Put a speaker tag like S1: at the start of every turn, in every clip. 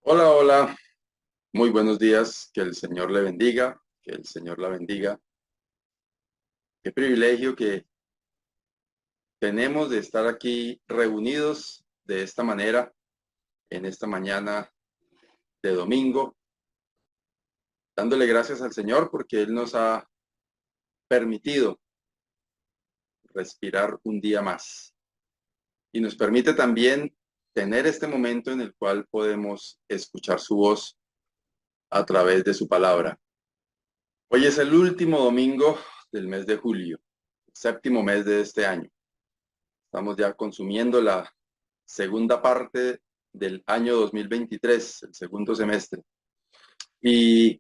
S1: Hola, hola, muy buenos días, que el Señor le bendiga, que el Señor la bendiga. Qué privilegio que tenemos de estar aquí reunidos de esta manera en esta mañana de domingo, dándole gracias al Señor porque Él nos ha permitido respirar un día más y nos permite también tener este momento en el cual podemos escuchar su voz a través de su palabra. Hoy es el último domingo del mes de julio, el séptimo mes de este año. Estamos ya consumiendo la segunda parte del año 2023, el segundo semestre. Y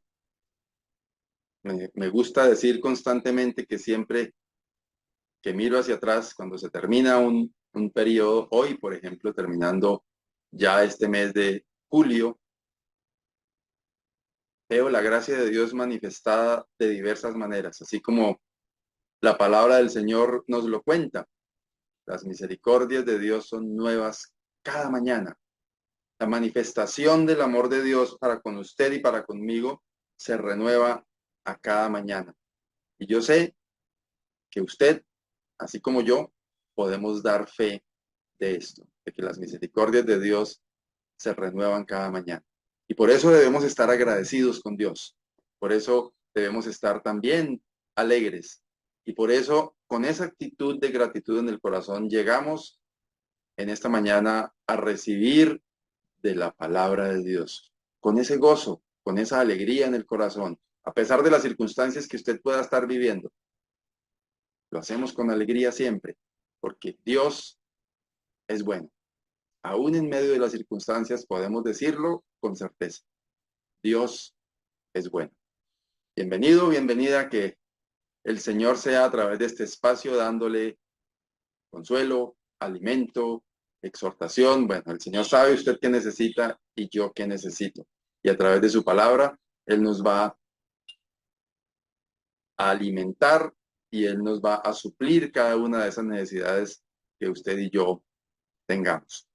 S1: me gusta decir constantemente que siempre que miro hacia atrás, cuando se termina un periodo, hoy, por ejemplo, terminando ya este mes de julio, veo la gracia de Dios manifestada de diversas maneras, así como la palabra del Señor nos lo cuenta. Las misericordias de Dios son nuevas cada mañana. La manifestación del amor de Dios para con usted y para conmigo se renueva a cada mañana. Y yo sé que usted, así como yo, podemos dar fe de esto, de que las misericordias de Dios se renuevan cada mañana. Y por eso debemos estar agradecidos con Dios. Por eso debemos estar también alegres. Y por eso, con esa actitud de gratitud en el corazón, llegamos en esta mañana a recibir de la palabra de Dios, con ese gozo, con esa alegría en el corazón, a pesar de las circunstancias que usted pueda estar viviendo. Lo hacemos con alegría siempre, porque Dios es bueno. Aún en medio de las circunstancias podemos decirlo con certeza. Dios es bueno. Bienvenido, bienvenida, que el Señor sea a través de este espacio dándole consuelo, alimento, exhortación. Bueno, el Señor sabe usted qué necesita y yo qué necesito. Y a través de su palabra, Él nos va a alimentar y Él nos va a suplir cada una de esas necesidades que usted y yo tengamos.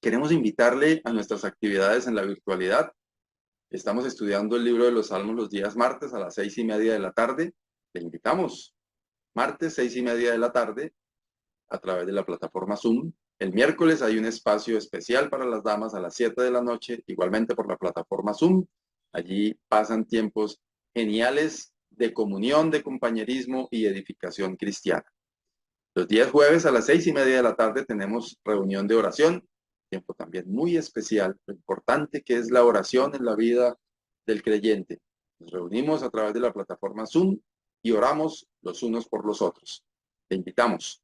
S1: Queremos invitarle a nuestras actividades en la virtualidad. Estamos estudiando el libro de los Salmos los días martes a las 6:30 de la tarde. Le invitamos martes 6:30 de la tarde a través de la plataforma Zoom. El miércoles hay un espacio especial para las damas a las 7 de la noche, igualmente por la plataforma Zoom. Allí pasan tiempos geniales de comunión, de compañerismo y edificación cristiana. Los días jueves a las 6:30 de la tarde tenemos reunión de oración, tiempo también muy especial, lo importante que es la oración en la vida del creyente. Nos reunimos a través de la plataforma Zoom y oramos los unos por los otros. Te invitamos.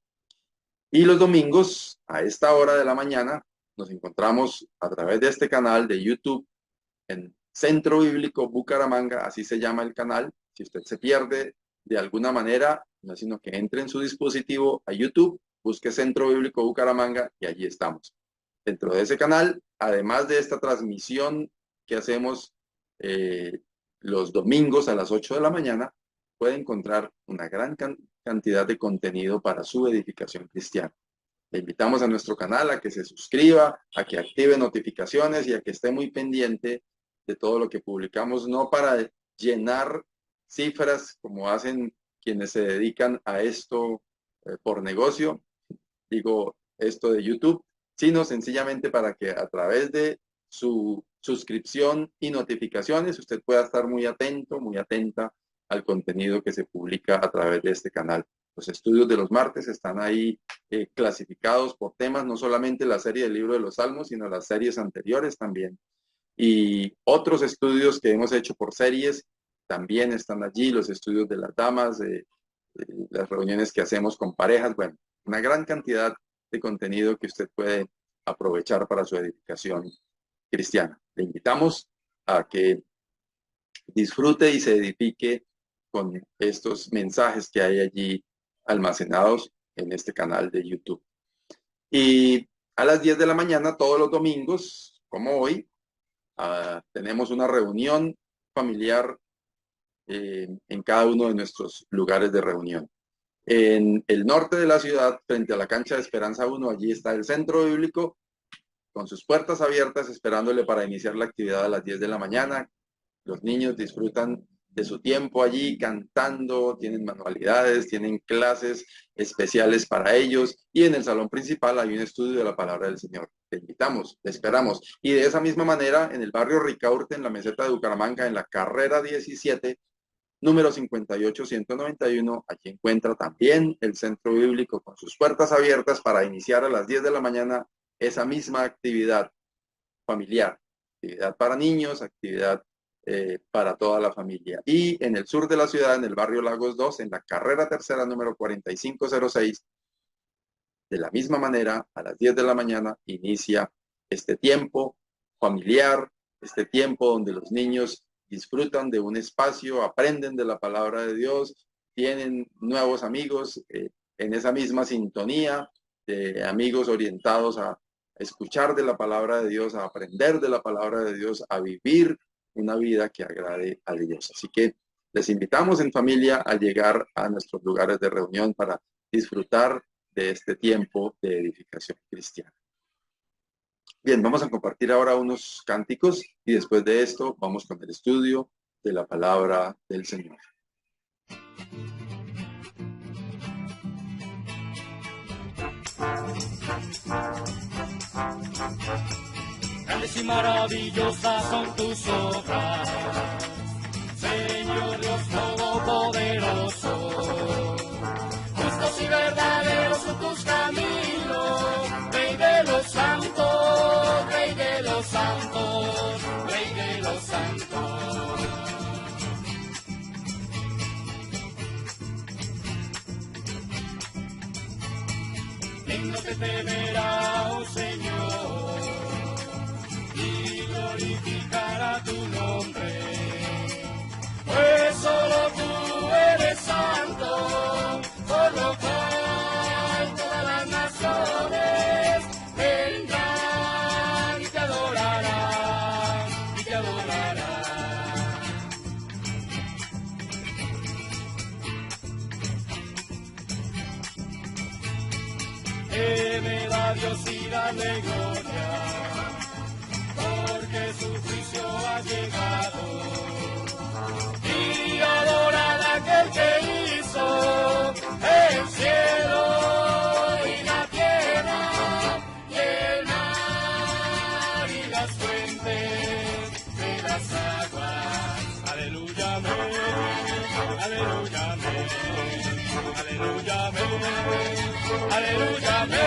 S1: Y los domingos, a esta hora de la mañana, nos encontramos a través de este canal de YouTube en Centro Bíblico Bucaramanga, así se llama el canal. Si usted se pierde de alguna manera, no es sino que entre en su dispositivo a YouTube, busque Centro Bíblico Bucaramanga y allí estamos. Dentro de ese canal, además de esta transmisión que hacemos eh, los domingos a las 8 de la mañana, puede encontrar una gran cantidad de contenido para su edificación cristiana. Le invitamos a nuestro canal a que se suscriba, a que active notificaciones y a que esté muy pendiente de todo lo que publicamos, no para llenar cifras como hacen quienes se dedican a esto por negocio, digo esto de YouTube, sino sencillamente para que a través de su suscripción y notificaciones usted pueda estar muy atento, muy atenta al contenido que se publica a través de este canal. Los estudios de los martes están ahí clasificados por temas, no solamente la serie del libro de los Salmos, sino las series anteriores también. Y otros estudios que hemos hecho por series también están allí, los estudios de las damas, las reuniones que hacemos con parejas, bueno, una gran cantidad de contenido que usted puede aprovechar para su edificación cristiana. Le invitamos a que disfrute y se edifique con estos mensajes que hay allí almacenados en este canal de YouTube. Y a las 10 de la mañana, todos los domingos, como hoy, tenemos una reunión familiar en cada uno de nuestros lugares de reunión. En el norte de la ciudad, frente a la cancha de Esperanza 1, allí está el centro bíblico con sus puertas abiertas, esperándole para iniciar la actividad a las 10 de la mañana. Los niños disfrutan de su tiempo allí cantando, tienen manualidades, tienen clases especiales para ellos, y en el salón principal hay un estudio de la palabra del Señor. Te invitamos, te esperamos. Y de esa misma manera, en el barrio Ricaurte, en la meseta de Bucaramanga, en la carrera 17, número 58191, aquí encuentra también el centro bíblico con sus puertas abiertas para iniciar a las 10 de la mañana esa misma actividad familiar, actividad para niños, actividad para toda la familia. Y en el sur de la ciudad, en el barrio Lagos 2, en la carrera tercera número 4506, de la misma manera, a las 10 de la mañana inicia este tiempo familiar, este tiempo donde los niños disfrutan de un espacio, aprenden de la palabra de Dios, tienen nuevos amigos en esa misma sintonía, de amigos orientados a escuchar de la palabra de Dios, a aprender de la palabra de Dios, a vivir una vida que agrade a Dios. Así que les invitamos en familia a llegar a nuestros lugares de reunión para disfrutar de este tiempo de edificación cristiana. Bien, vamos a compartir ahora unos cánticos y después de esto vamos con el estudio de la palabra del Señor.
S2: Grandes y maravillosas son tus obras, Señor Dios Todopoderoso. Justos y verdaderos son tus caminos, Rey de los santos, Rey de los santos, Rey de los santos. Digno te temerá, oh Señor, y glorificará tu nombre, pues solo tú eres santo, por lo cual todas las naciones vendrán y te adorarán, y te adorarán. Temed a Dios y dale gloria, porque su juicio ha llegado, y adorad a aquel que hizo el cielo y la tierra, y el mar y las fuentes de las aguas. Aleluya, amén, aleluya, amén, aleluya, amén, aleluya, amén.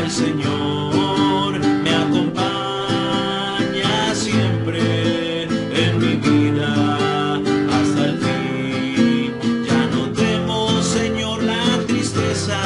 S3: Señor me acompaña siempre en mi vida hasta el fin. Ya no temo, Señor, la tristeza,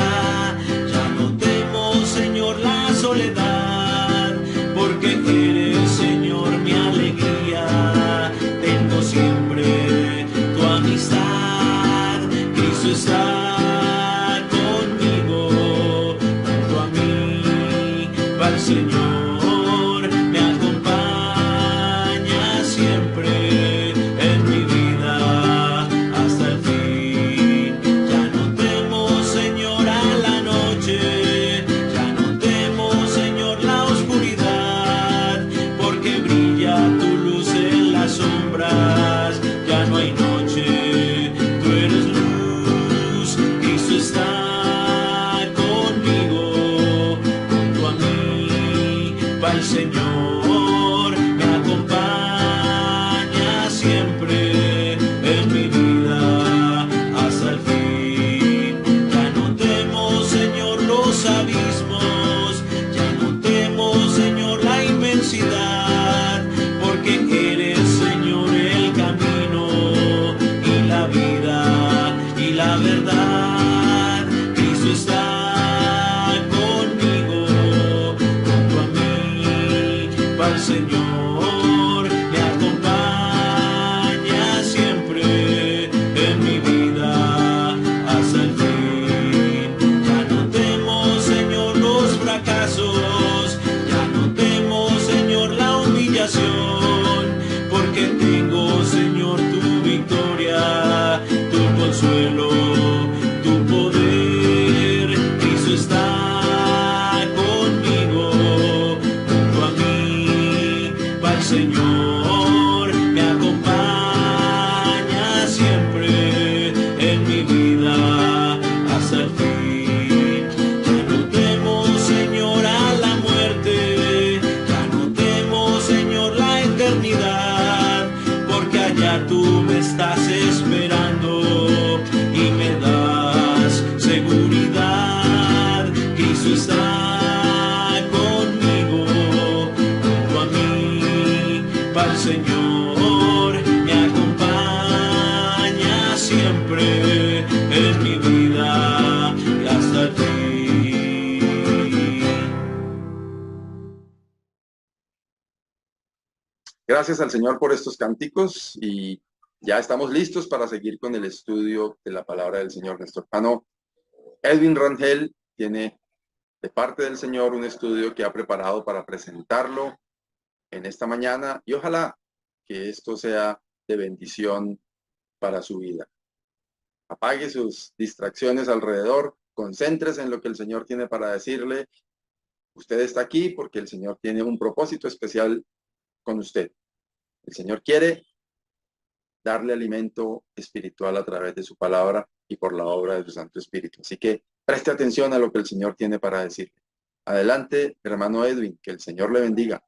S1: Gracias al Señor por estos cánticos y ya estamos listos para seguir con el estudio de la palabra del Señor. Nuestro hermano Edwin Rangel tiene de parte del Señor un estudio que ha preparado para presentarlo en esta mañana y ojalá que esto sea de bendición para su vida. Apague sus distracciones alrededor, concéntrese en lo que el Señor tiene para decirle. Usted está aquí porque el Señor tiene un propósito especial con usted. El Señor quiere darle alimento espiritual a través de su palabra y por la obra de su Santo Espíritu. Así que preste atención a lo que el Señor tiene para decirle. Adelante, hermano Edwin, que el Señor le bendiga.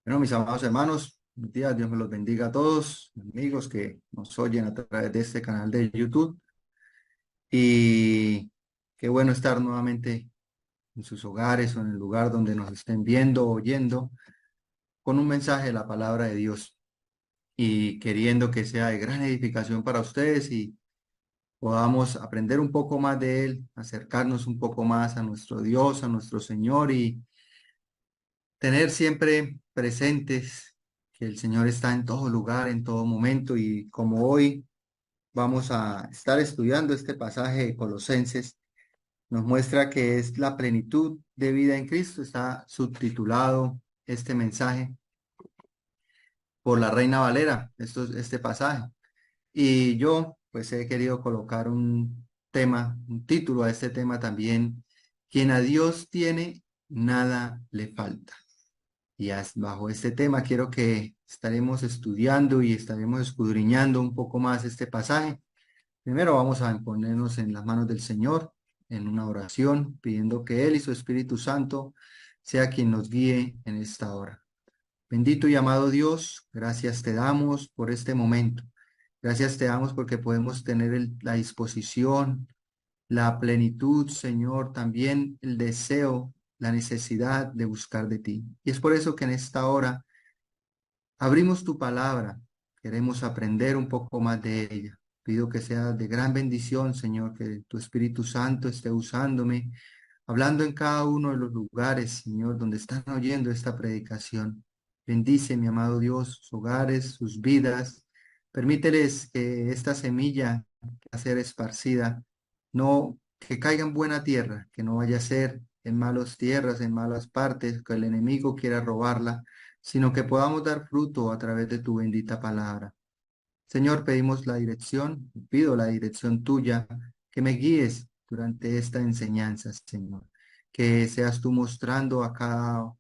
S4: Bueno, mis amados hermanos, buenos días, Dios me los bendiga a todos, amigos que nos oyen a través de este canal de YouTube. Y qué bueno estar nuevamente en sus hogares o en el lugar donde nos estén viendo o oyendo con un mensaje de la palabra de Dios y queriendo que sea de gran edificación para ustedes y podamos aprender un poco más de Él, acercarnos un poco más a nuestro Dios, a nuestro Señor y tener siempre presentes que el Señor está en todo lugar, en todo momento, y como hoy vamos a estar estudiando este pasaje de Colosenses, nos muestra que es la plenitud de vida en Cristo. Está subtitulado este mensaje por la Reina Valera, este pasaje. Y yo pues he querido colocar un tema, un título a este tema también: quien a Dios tiene, nada le falta. Y bajo este tema quiero que estaremos estudiando y estaremos escudriñando un poco más este pasaje. Primero vamos a ponernos en las manos del Señor en una oración, pidiendo que Él y su Espíritu Santo sea quien nos guíe en esta hora. Bendito y amado Dios, gracias te damos por este momento. Gracias te damos porque podemos tener la disposición, la plenitud, Señor, también el deseo, la necesidad de buscar de ti. Y es por eso que en esta hora abrimos tu palabra, queremos aprender un poco más de ella. Pido que sea de gran bendición, Señor, que tu Espíritu Santo esté usándome, hablando en cada uno de los lugares, Señor, donde están oyendo esta predicación. Bendice, mi amado Dios, sus hogares, sus vidas. Permíteles que esta semilla que va a ser esparcida, no que caiga en buena tierra, que no vaya a ser en malas tierras, en malas partes, que el enemigo quiera robarla, sino que podamos dar fruto a través de tu bendita palabra. Señor, pedimos la dirección, pido la dirección tuya, que me guíes durante esta enseñanza, Señor. Que seas tú mostrando a cada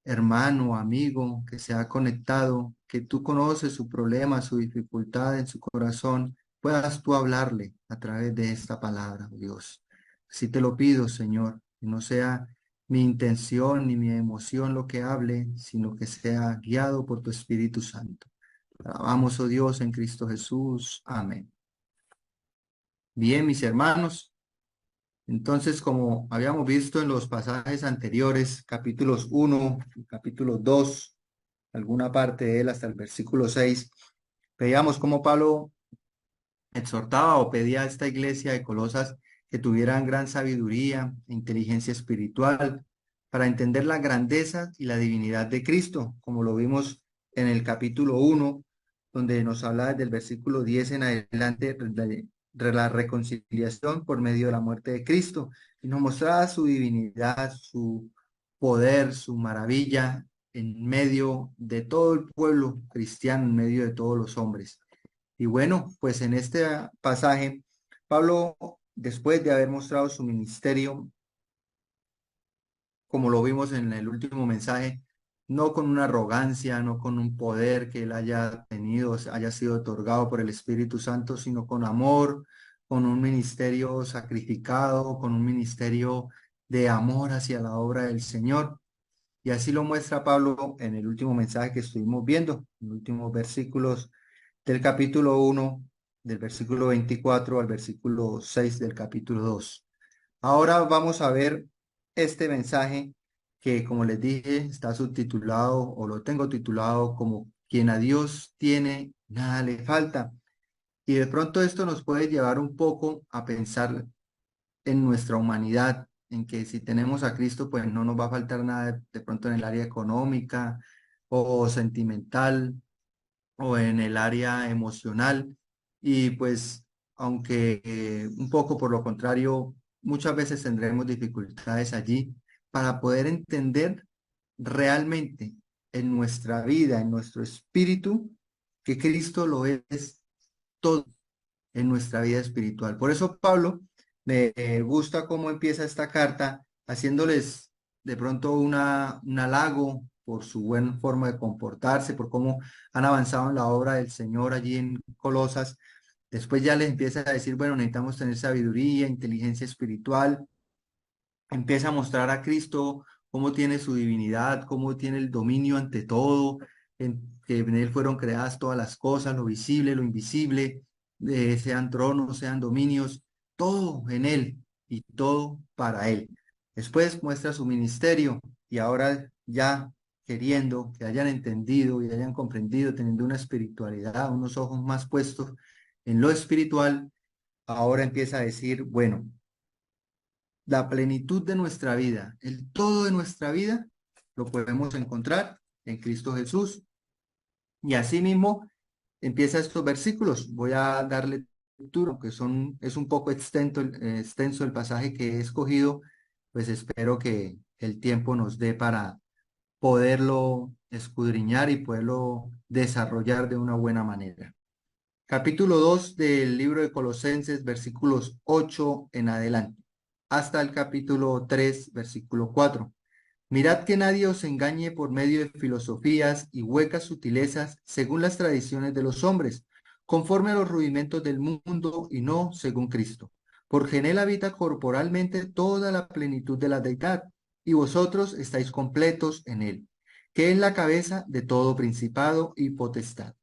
S4: hermano, amigo que se ha conectado, que tú conoces su problema, su dificultad en su corazón, puedas tú hablarle a través de esta palabra, oh Dios. Así te lo pido, Señor, que no sea mi intención ni mi emoción lo que hable, sino que sea guiado por tu Espíritu Santo. Alabamos, oh Dios, en Cristo Jesús. Amén. Bien, mis hermanos. Entonces, como habíamos visto en los pasajes anteriores, capítulos 1, capítulo 2, alguna parte de él hasta el versículo 6, veíamos cómo Pablo exhortaba o pedía a esta iglesia de Colosas que tuvieran gran sabiduría e inteligencia espiritual para entender la grandeza y la divinidad de Cristo, como lo vimos en el capítulo 1, donde nos habla desde el versículo 10 en adelante de la reconciliación por medio de la muerte de Cristo, y nos mostraba su divinidad, su poder, su maravilla en medio de todo el pueblo cristiano, en medio de todos los hombres. Y bueno, pues en este pasaje, Pablo, después de haber mostrado su ministerio, como lo vimos en el último mensaje, no con una arrogancia, no con un poder que él haya tenido, haya sido otorgado por el Espíritu Santo, sino con amor, con un ministerio sacrificado, con un ministerio de amor hacia la obra del Señor. Y así lo muestra Pablo en el último mensaje que estuvimos viendo, en los últimos versículos del capítulo 1, del versículo 24 al versículo 6 del capítulo 2. Ahora vamos a ver este mensaje que, como les dije, está subtitulado o lo tengo titulado como quien a Dios tiene, nada le falta. Y de pronto esto nos puede llevar un poco a pensar en nuestra humanidad, en que si tenemos a Cristo, pues no nos va a faltar nada de pronto en el área económica o sentimental o en el área emocional. Y pues, aunque un poco por lo contrario, muchas veces tendremos dificultades allí para poder entender realmente en nuestra vida, en nuestro espíritu, que Cristo lo es todo en nuestra vida espiritual. Por eso Pablo me gusta cómo empieza esta carta, haciéndoles de pronto un halago por su buena forma de comportarse, por cómo han avanzado en la obra del Señor allí en Colosas. Después ya les empieza a decir, bueno, necesitamos tener sabiduría, inteligencia espiritual. Empieza a mostrar a Cristo cómo tiene su divinidad, cómo tiene el dominio ante todo, en que en Él fueron creadas todas las cosas, lo visible, lo invisible, sean tronos, sean dominios, todo en Él y todo para Él. Después muestra su ministerio y ahora ya queriendo que hayan entendido y hayan comprendido, teniendo una espiritualidad, unos ojos más puestos en lo espiritual, ahora empieza a decir, bueno, la plenitud de nuestra vida, el todo de nuestra vida, lo podemos encontrar en Cristo Jesús. Y asimismo empieza estos versículos. Voy a darle lectura, aunque es un poco extenso el pasaje que he escogido, pues espero que el tiempo nos dé para poderlo escudriñar y poderlo desarrollar de una buena manera. Capítulo 2 del libro de Colosenses, versículos 8 en adelante, hasta el capítulo 3, versículo 4. Mirad que nadie os engañe por medio de filosofías y huecas sutilezas según las tradiciones de los hombres, conforme a los rudimentos del mundo y no según Cristo. Porque en él habita corporalmente toda la plenitud de la deidad, y vosotros estáis completos en él, que es la cabeza de todo principado y potestad.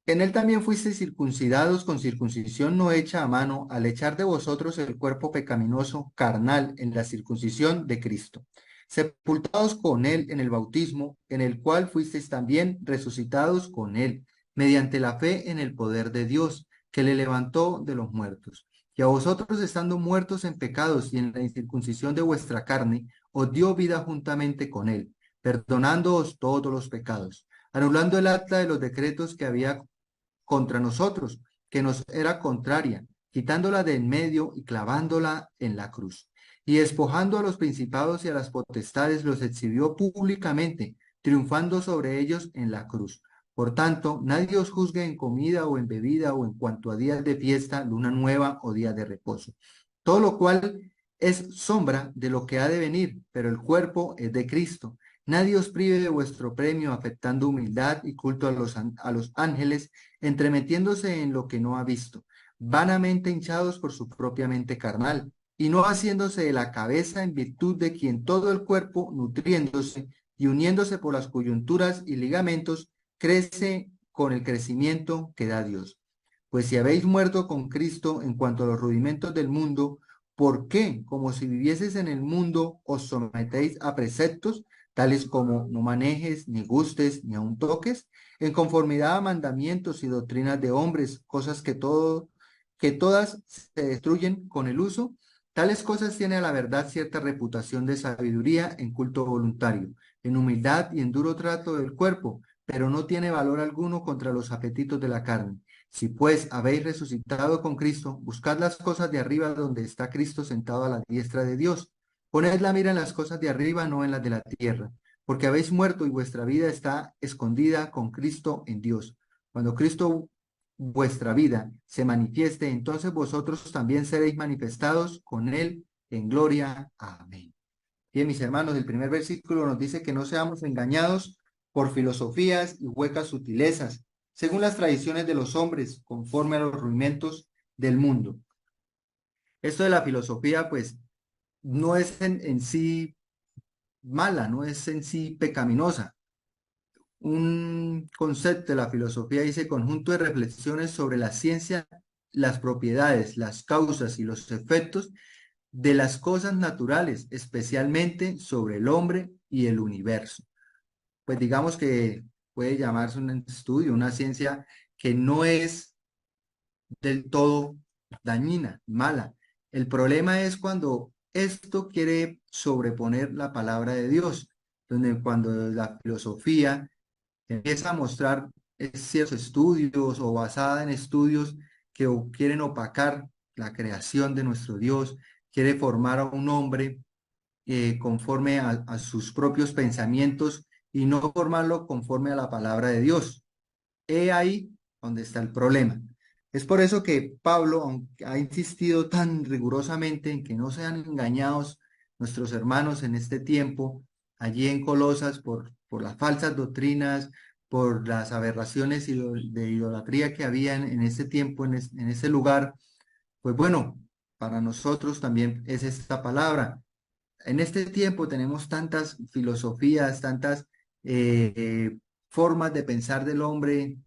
S4: En él también fuisteis circuncidados con circuncisión no hecha a mano, al echar de vosotros el cuerpo pecaminoso carnal en la circuncisión de Cristo, sepultados con él en el bautismo, en el cual fuisteis también resucitados con él, mediante la fe en el poder de Dios, que le levantó de los muertos. Y a vosotros, estando muertos en pecados y en la incircuncisión de vuestra carne, os dio vida juntamente con él, perdonándoos todos los pecados, anulando el acta de los decretos que había contra nosotros, que nos era contraria, quitándola de en medio y clavándola en la cruz. Y despojando a los principados y a las potestades, los exhibió públicamente, triunfando sobre ellos en la cruz. Por tanto, nadie os juzgue en comida o en bebida o en cuanto a días de fiesta, luna nueva o día de reposo. Todo lo cual es sombra de lo que ha de venir, pero el cuerpo es de Cristo. Nadie os prive de vuestro premio, afectando humildad y culto a los ángeles, entremetiéndose en lo que no ha visto, vanamente hinchados por su propia mente carnal, y no haciéndose de la cabeza en virtud de quien todo el cuerpo, nutriéndose y uniéndose por las coyunturas y ligamentos, crece con el crecimiento que da Dios. Pues si habéis muerto con Cristo en cuanto a los rudimentos del mundo, ¿por qué, como si vivieseis en el mundo, os sometéis a preceptos, tales como no manejes, ni gustes, ni aun toques, en conformidad a mandamientos y doctrinas de hombres, cosas que todas se destruyen con el uso? Tales cosas tiene a la verdad cierta reputación de sabiduría en culto voluntario, en humildad y en duro trato del cuerpo, pero no tiene valor alguno contra los apetitos de la carne. Si pues habéis resucitado con Cristo, buscad las cosas de arriba donde está Cristo sentado a la diestra de Dios. Poned la mira en las cosas de arriba, no en las de la tierra, porque habéis muerto y vuestra vida está escondida con Cristo en Dios. Cuando Cristo vuestra vida se manifieste, entonces vosotros también seréis manifestados con Él en gloria. Amén. Bien, mis hermanos, el primer versículo nos dice que no seamos engañados por filosofías y huecas sutilezas, según las tradiciones de los hombres, conforme a los rudimentos del mundo. Esto de la filosofía, pues, no es en sí mala, no es en sí pecaminosa. Un concepto de la filosofía dice conjunto de reflexiones sobre la ciencia, las propiedades, las causas y los efectos de las cosas naturales, especialmente sobre el hombre y el universo. Pues digamos que puede llamarse un estudio, una ciencia que no es del todo dañina, mala. El problema es cuando Esto quiere sobreponer la palabra de Dios, donde cuando la filosofía empieza a mostrar ciertos estudios o basada en estudios que quieren opacar la creación de nuestro Dios, quiere formar a un hombre conforme a sus propios pensamientos y no formarlo conforme a la palabra de Dios. He ahí donde está el problema. Es por eso que Pablo, aunque ha insistido tan rigurosamente en que no sean engañados nuestros hermanos en este tiempo, allí en Colosas, por las falsas doctrinas, por las aberraciones de idolatría que había en ese tiempo, en ese lugar, pues bueno, para nosotros también es esta palabra. En este tiempo tenemos tantas filosofías, tantas formas de pensar del hombre,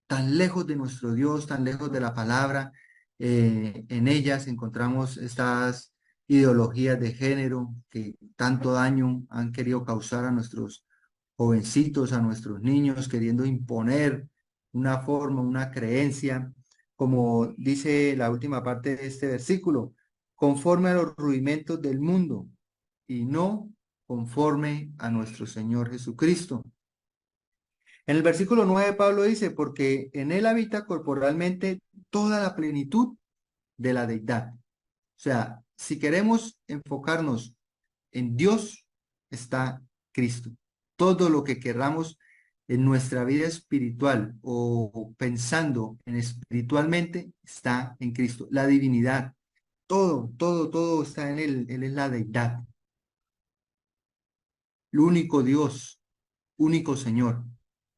S4: tan lejos de nuestro Dios, tan lejos de la palabra. En ellas encontramos estas ideologías de género que tanto daño han querido causar a nuestros jovencitos, a nuestros niños, queriendo imponer una forma, una creencia, como dice la última parte de este versículo, conforme a los rudimentos del mundo y no conforme a nuestro Señor Jesucristo. En el versículo 9 Pablo dice, porque en él habita corporalmente toda la plenitud de la deidad. O sea, si queremos enfocarnos en Dios, está Cristo. Todo lo que querramos en nuestra vida espiritual o pensando en espiritualmente está en Cristo. La divinidad, todo está en él. Él es la deidad, el único Dios, único Señor.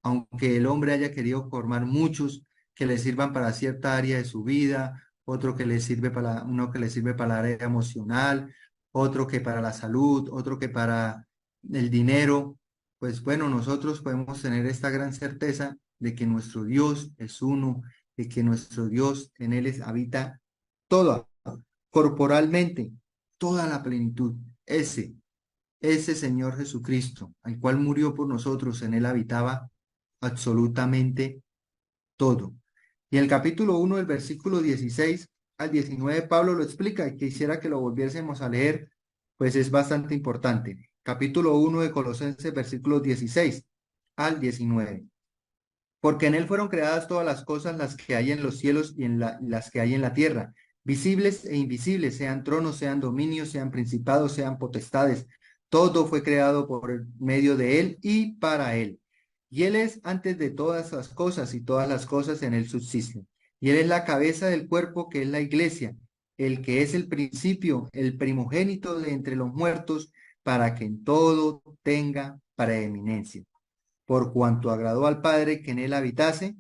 S4: Aunque el hombre haya querido formar muchos que le sirvan para cierta área de su vida, otro que le sirve para, uno que le sirve para la área emocional, otro que para la salud, otro que para el dinero, pues bueno, nosotros podemos tener esta gran certeza de que nuestro Dios es uno, de que nuestro Dios en él habita toda, corporalmente, toda la plenitud. Ese Señor Jesucristo, al cual murió por nosotros, en él habitaba absolutamente todo. Y el capítulo 1 del versículo 16 al 19, Pablo lo explica y quisiera que lo volviésemos a leer, pues es bastante importante. Capítulo 1 de Colosenses, versículos 16 al 19. Porque en él fueron creadas todas las cosas, las que hay en los cielos y las que hay en la tierra, visibles e invisibles, sean tronos, sean dominios, sean principados, sean potestades. Todo fue creado por medio de él y para él. Y él es antes de todas las cosas y todas las cosas en él subsisten. Y él es la cabeza del cuerpo que es la iglesia, el que es el principio, el primogénito de entre los muertos, para que en todo tenga preeminencia por cuanto agradó al Padre que en él habitase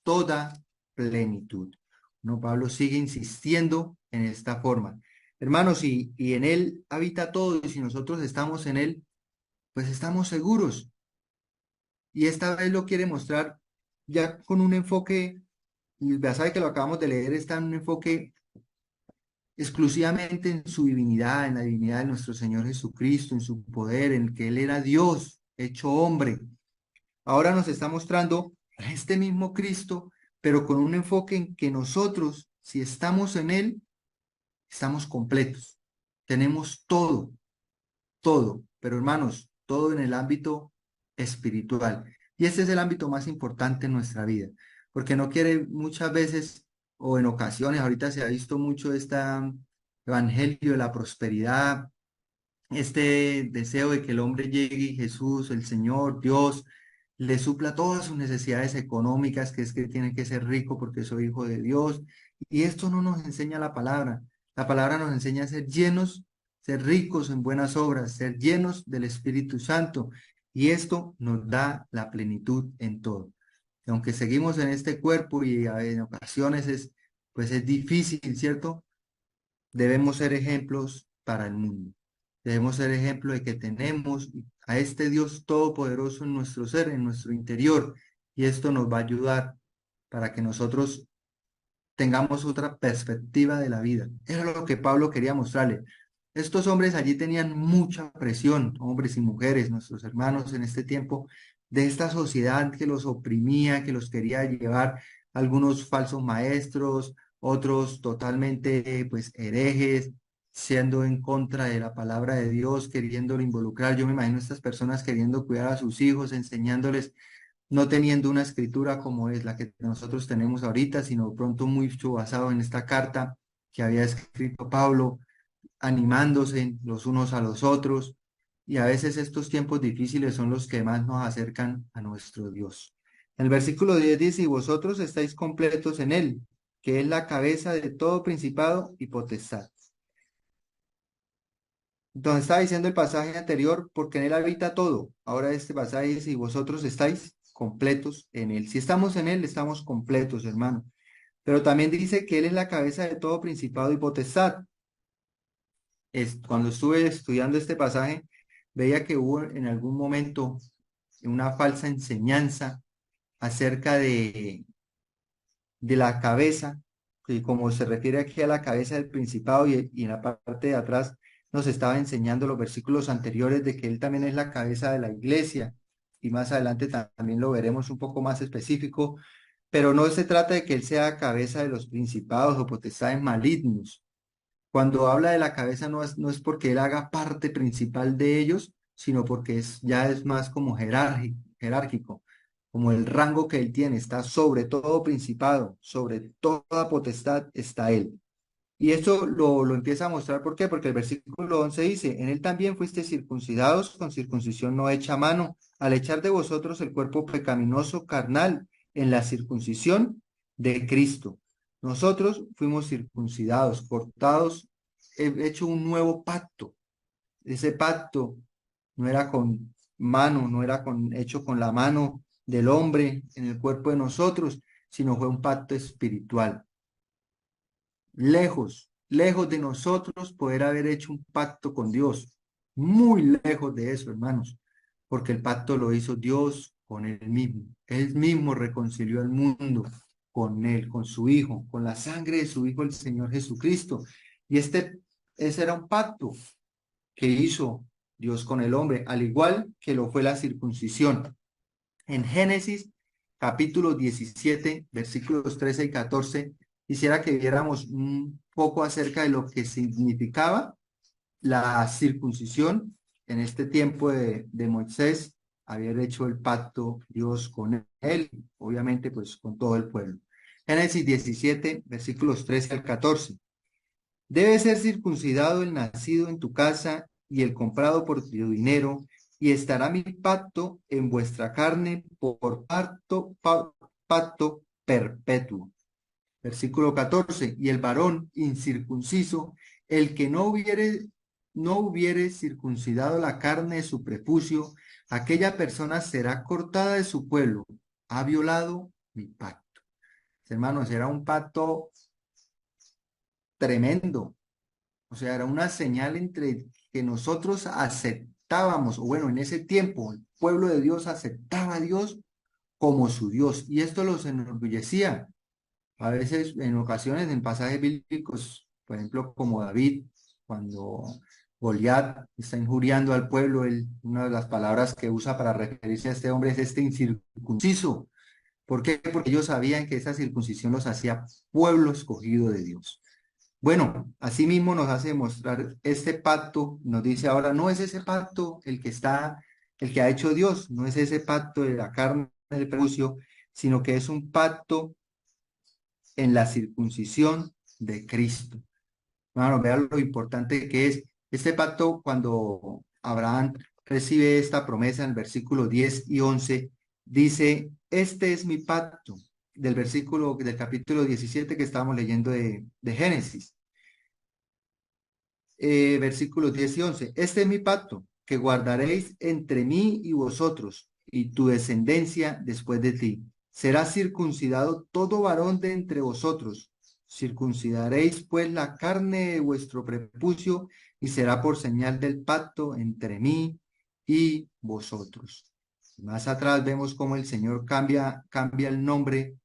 S4: toda plenitud. No, Pablo sigue insistiendo en esta forma. Hermanos, y en él habita todo, y si nosotros estamos en él, pues estamos seguros. Y esta vez lo quiere mostrar ya con un enfoque, y ya sabe que lo acabamos de leer, está en un enfoque exclusivamente en su divinidad, en la divinidad de nuestro Señor Jesucristo, en su poder, en que Él era Dios, hecho hombre. Ahora nos está mostrando a este mismo Cristo, pero con un enfoque en que nosotros, si estamos en Él, estamos completos. Tenemos todo, pero hermanos, todo en el ámbito espiritual. Y este es el ámbito más importante en nuestra vida, porque no quiere muchas veces o en ocasiones, ahorita se ha visto mucho este evangelio de la prosperidad, este deseo de que el hombre llegue y Jesús, el Señor, Dios, le supla todas sus necesidades económicas, que es que tiene que ser rico porque soy hijo de Dios. Y esto no nos enseña la palabra. La palabra nos enseña a ser llenos, ser ricos en buenas obras, ser llenos del Espíritu Santo. Y esto nos da la plenitud en todo. Y aunque seguimos en este cuerpo y en ocasiones pues es difícil, ¿cierto? Debemos ser ejemplos para el mundo. Debemos ser ejemplo de que tenemos a este Dios todopoderoso en nuestro ser, en nuestro interior, y esto nos va a ayudar para que nosotros tengamos otra perspectiva de la vida. Era lo que Pablo quería mostrarle. Estos hombres allí tenían mucha presión, hombres y mujeres, nuestros hermanos en este tiempo, de esta sociedad que los oprimía, que los quería llevar algunos falsos maestros, otros totalmente pues herejes, siendo en contra de la palabra de Dios, queriéndolo involucrar. Yo me imagino a estas personas queriendo cuidar a sus hijos, enseñándoles, no teniendo una escritura como es la que nosotros tenemos ahorita, sino pronto mucho basado en esta carta que había escrito Pablo, animándose los unos a los otros. Y a veces estos tiempos difíciles son los que más nos acercan a nuestro Dios. El versículo 10 dice, y vosotros estáis completos en él, que es la cabeza de todo principado y potestad. Donde estaba diciendo el pasaje anterior, porque en él habita todo. Ahora este pasaje dice, y vosotros estáis completos en él. Si estamos en él, estamos completos, hermano. Pero también dice que él es la cabeza de todo principado y potestad. Cuando estuve estudiando este pasaje, veía que hubo en algún momento una falsa enseñanza acerca de la cabeza, que como se refiere aquí a la cabeza del principado y en la parte de atrás nos estaba enseñando los versículos anteriores de que él también es la cabeza de la iglesia y más adelante también lo veremos un poco más específico, pero no se trata de que él sea cabeza de los principados o potestades malignos. Cuando habla de la cabeza no es porque él haga parte principal de ellos, sino porque ya es más como jerárquico, como el rango que él tiene, está sobre todo principado, sobre toda potestad está él. Y esto lo empieza a mostrar, ¿por qué? Porque el versículo 11 dice, en él también fuiste circuncidados con circuncisión no hecha a mano, al echar de vosotros el cuerpo pecaminoso carnal en la circuncisión de Cristo. Nosotros fuimos circuncidados, cortados, he hecho un nuevo pacto. Ese pacto no era con mano, no era hecho con la mano del hombre en el cuerpo de nosotros, sino fue un pacto espiritual. Lejos de nosotros poder haber hecho un pacto con Dios. Muy lejos de eso, hermanos, porque el pacto lo hizo Dios con él mismo. Él mismo reconcilió al mundo con él, con su Hijo, con la sangre de su Hijo, el Señor Jesucristo. Y ese era un pacto que hizo Dios con el hombre, al igual que lo fue la circuncisión. En Génesis capítulo 17, versículos 13 y 14, quisiera que viéramos un poco acerca de lo que significaba la circuncisión en este tiempo de Moisés, haber hecho el pacto Dios con él, obviamente pues con todo el pueblo. Génesis 17, versículos 13 al 14. Debe ser circuncidado el nacido en tu casa y el comprado por tu dinero, y estará mi pacto en vuestra carne por pacto perpetuo. Versículo 14. Y el varón incircunciso, el que no hubiere circuncidado la carne de su prepucio, aquella persona será cortada de su pueblo. Ha violado mi pacto. Hermanos, era un pacto tremendo. O sea, era una señal entre que nosotros aceptábamos, o bueno, en ese tiempo el pueblo de Dios aceptaba a Dios como su Dios, y esto los enorgullecía. A veces, en ocasiones, en pasajes bíblicos, por ejemplo, como David, cuando Goliat está injuriando al pueblo, una de las palabras que usa para referirse a este hombre es este incircunciso. ¿Por qué? Porque ellos sabían que esa circuncisión los hacía pueblo escogido de Dios. Bueno, asimismo nos hace mostrar este pacto, nos dice ahora, no es ese pacto el que ha hecho Dios, no es ese pacto de la carne del prepucio, sino que es un pacto en la circuncisión de Cristo. Bueno, vean lo importante que es este pacto cuando Abraham recibe esta promesa en el versículo 10 y 11, dice, este es mi pacto, del capítulo 17 que estábamos leyendo de Génesis. Versículos 10 y 11. Este es mi pacto, que guardaréis entre mí y vosotros, y tu descendencia después de ti. Será circuncidado todo varón de entre vosotros. Circuncidaréis pues la carne de vuestro prepucio, y será por señal del pacto entre mí y vosotros. Más atrás vemos cómo el Señor cambia el nombre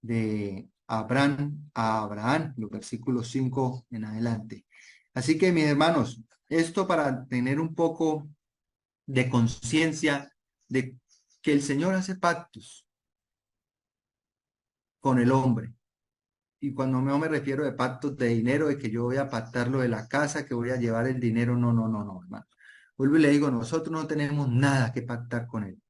S4: de Abraham a Abraham, los versículos 5 en adelante. Así que, mis hermanos, esto para tener un poco de conciencia de que el Señor hace pactos con el hombre. Y cuando no me refiero de pactos de dinero, de que yo voy a pactar lo de la casa, que voy a llevar el dinero, no, no, no, no, hermano. Vuelvo y le digo, nosotros no tenemos nada que pactar con él.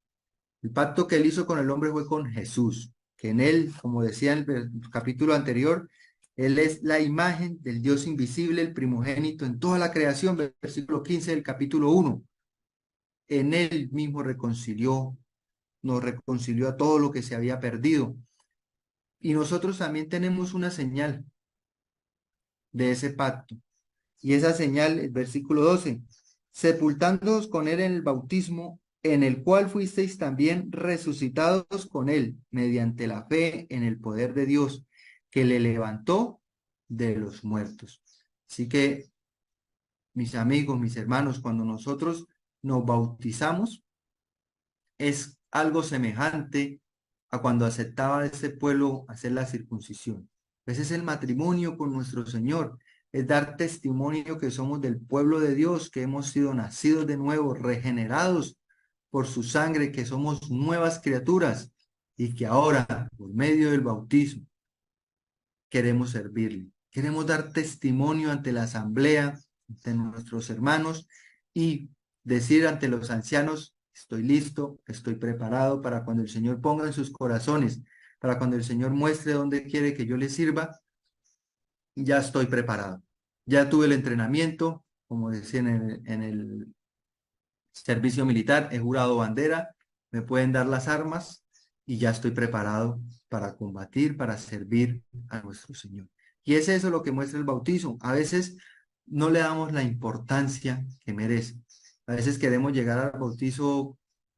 S4: El pacto que él hizo con el hombre fue con Jesús, que en él, como decía en el capítulo anterior, él es la imagen del Dios invisible, el primogénito en toda la creación, versículo 15 del capítulo 1. En él mismo nos reconcilió a todo lo que se había perdido. Y nosotros también tenemos una señal de ese pacto. Y esa señal, el versículo 12, sepultándoos con él en el bautismo, en el cual fuisteis también resucitados con él, mediante la fe en el poder de Dios, que le levantó de los muertos. Así que, mis amigos, mis hermanos, cuando nosotros nos bautizamos, es algo semejante a cuando aceptaba ese pueblo hacer la circuncisión. Ese es el matrimonio con nuestro Señor, es dar testimonio que somos del pueblo de Dios, que hemos sido nacidos de nuevo, regenerados por su sangre, que somos nuevas criaturas y que ahora, por medio del bautismo, queremos servirle. Queremos dar testimonio ante la asamblea, ante nuestros hermanos y decir ante los ancianos, estoy listo, estoy preparado para cuando el Señor ponga en sus corazones, para cuando el Señor muestre dónde quiere que yo le sirva, ya estoy preparado. Ya tuve el entrenamiento, como decía en el servicio militar, he jurado bandera, me pueden dar las armas y ya estoy preparado para combatir, para servir a nuestro Señor. Y es eso lo que muestra el bautizo. A veces no le damos la importancia que merece. A veces queremos llegar al bautizo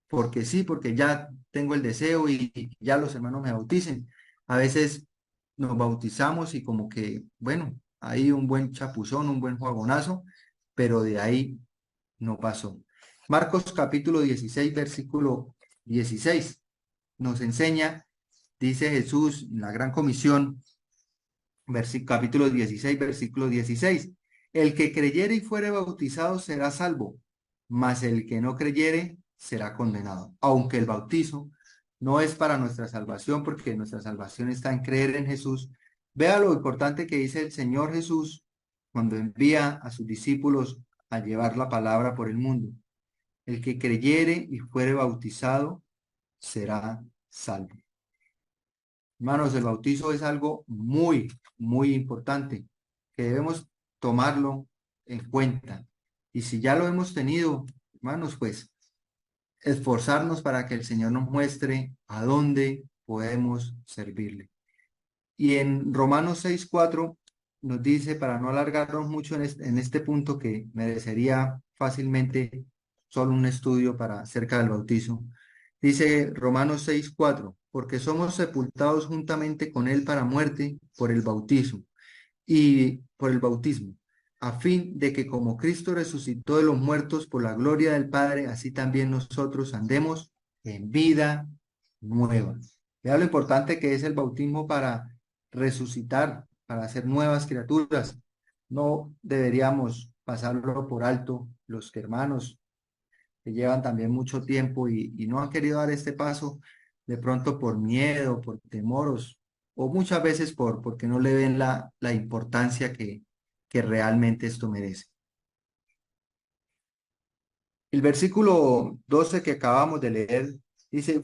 S4: porque sí, porque ya tengo el deseo y ya los hermanos me bauticen. A veces nos bautizamos y como que, bueno, hay un buen chapuzón, un buen juagonazo, pero de ahí no pasó. Marcos capítulo 16, versículo 16 nos enseña, dice Jesús en la gran comisión, capítulo 16, versículo 16, el que creyere y fuere bautizado será salvo, mas el que no creyere será condenado. Aunque el bautizo no es para nuestra salvación, porque nuestra salvación está en creer en Jesús. Vea lo importante que dice el Señor Jesús cuando envía a sus discípulos a llevar la palabra por el mundo. El que creyere y fuere bautizado será salvo. Hermanos, el bautizo es algo muy, muy importante que debemos tomarlo en cuenta. Y si ya lo hemos tenido, hermanos, pues esforzarnos para que el Señor nos muestre a dónde podemos servirle. Y en Romanos 6:4 nos dice, para no alargarnos mucho en este punto que merecería fácilmente solo un estudio para acerca del bautizo, dice Romanos 6:4, porque somos sepultados juntamente con él para muerte por el bautizo y por el bautismo, a fin de que como Cristo resucitó de los muertos por la gloria del Padre, así también nosotros andemos en vida nueva. Vea lo importante que es el bautismo para resucitar, para hacer nuevas criaturas. No deberíamos pasarlo por alto los hermanos que llevan también mucho tiempo y no han querido dar este paso, de pronto por miedo, por temoros, o muchas veces porque no le ven la importancia que realmente esto merece. El versículo 12 que acabamos de leer, dice,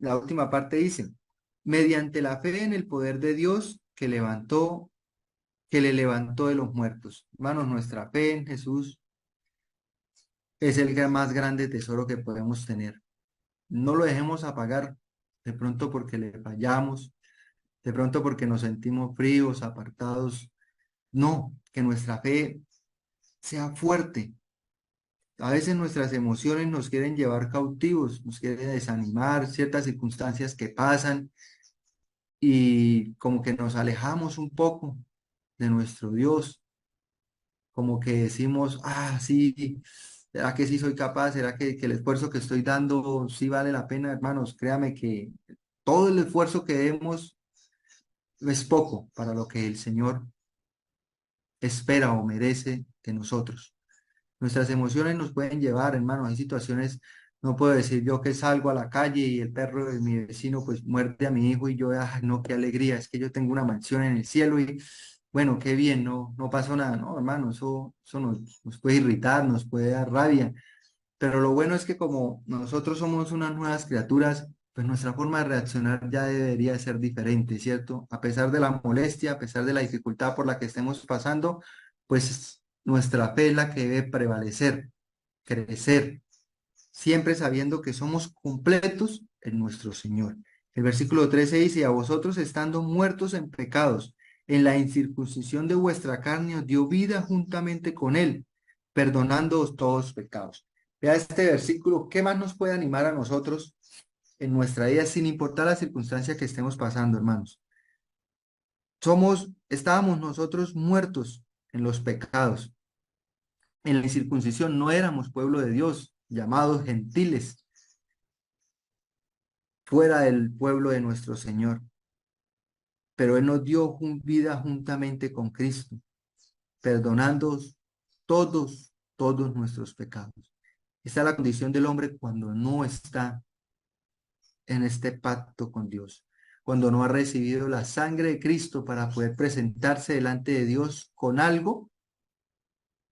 S4: la última parte dice, mediante la fe en el poder de Dios que le levantó de los muertos. Hermanos, nuestra fe en Jesús es el más grande tesoro que podemos tener. No lo dejemos apagar, de pronto porque le fallamos, de pronto porque nos sentimos fríos, apartados. No, que nuestra fe sea fuerte. A veces nuestras emociones nos quieren llevar cautivos, nos quieren desanimar, ciertas circunstancias que pasan y como que nos alejamos un poco de nuestro Dios, como que decimos, ah, sí, ¿será que sí soy capaz? ¿Será que el esfuerzo que estoy dando sí vale la pena, hermanos? Créame que todo el esfuerzo que demos es poco para lo que el Señor espera o merece de nosotros. Nuestras emociones nos pueden llevar, hermanos, hay situaciones No puedo decir yo que salgo a la calle y el perro de mi vecino pues muerde a mi hijo y yo, ah, no, qué alegría, es que yo tengo una mansión en el cielo y bueno, qué bien, no, no pasó nada, no, hermano, eso nos puede irritar, nos puede dar rabia, pero lo bueno es que como nosotros somos unas nuevas criaturas, pues nuestra forma de reaccionar ya debería ser diferente, ¿cierto? A pesar de la molestia, a pesar de la dificultad por la que estemos pasando, pues nuestra fe es la que debe prevalecer, crecer siempre sabiendo que somos completos en nuestro Señor. El versículo 13 dice, a vosotros estando muertos en pecados, en la incircuncisión de vuestra carne os dio vida juntamente con Él, perdonándoos todos pecados. Vea este versículo, ¿qué más nos puede animar a nosotros en nuestra vida sin importar la circunstancia que estemos pasando, hermanos? Estábamos nosotros muertos en los pecados. En la incircuncisión no éramos pueblo de Dios, llamados gentiles, fuera del pueblo de nuestro Señor, pero Él nos dio vida juntamente con Cristo, perdonando todos nuestros pecados. Esta es la condición del hombre cuando no está en este pacto con Dios, cuando no ha recibido la sangre de Cristo para poder presentarse delante de Dios con algo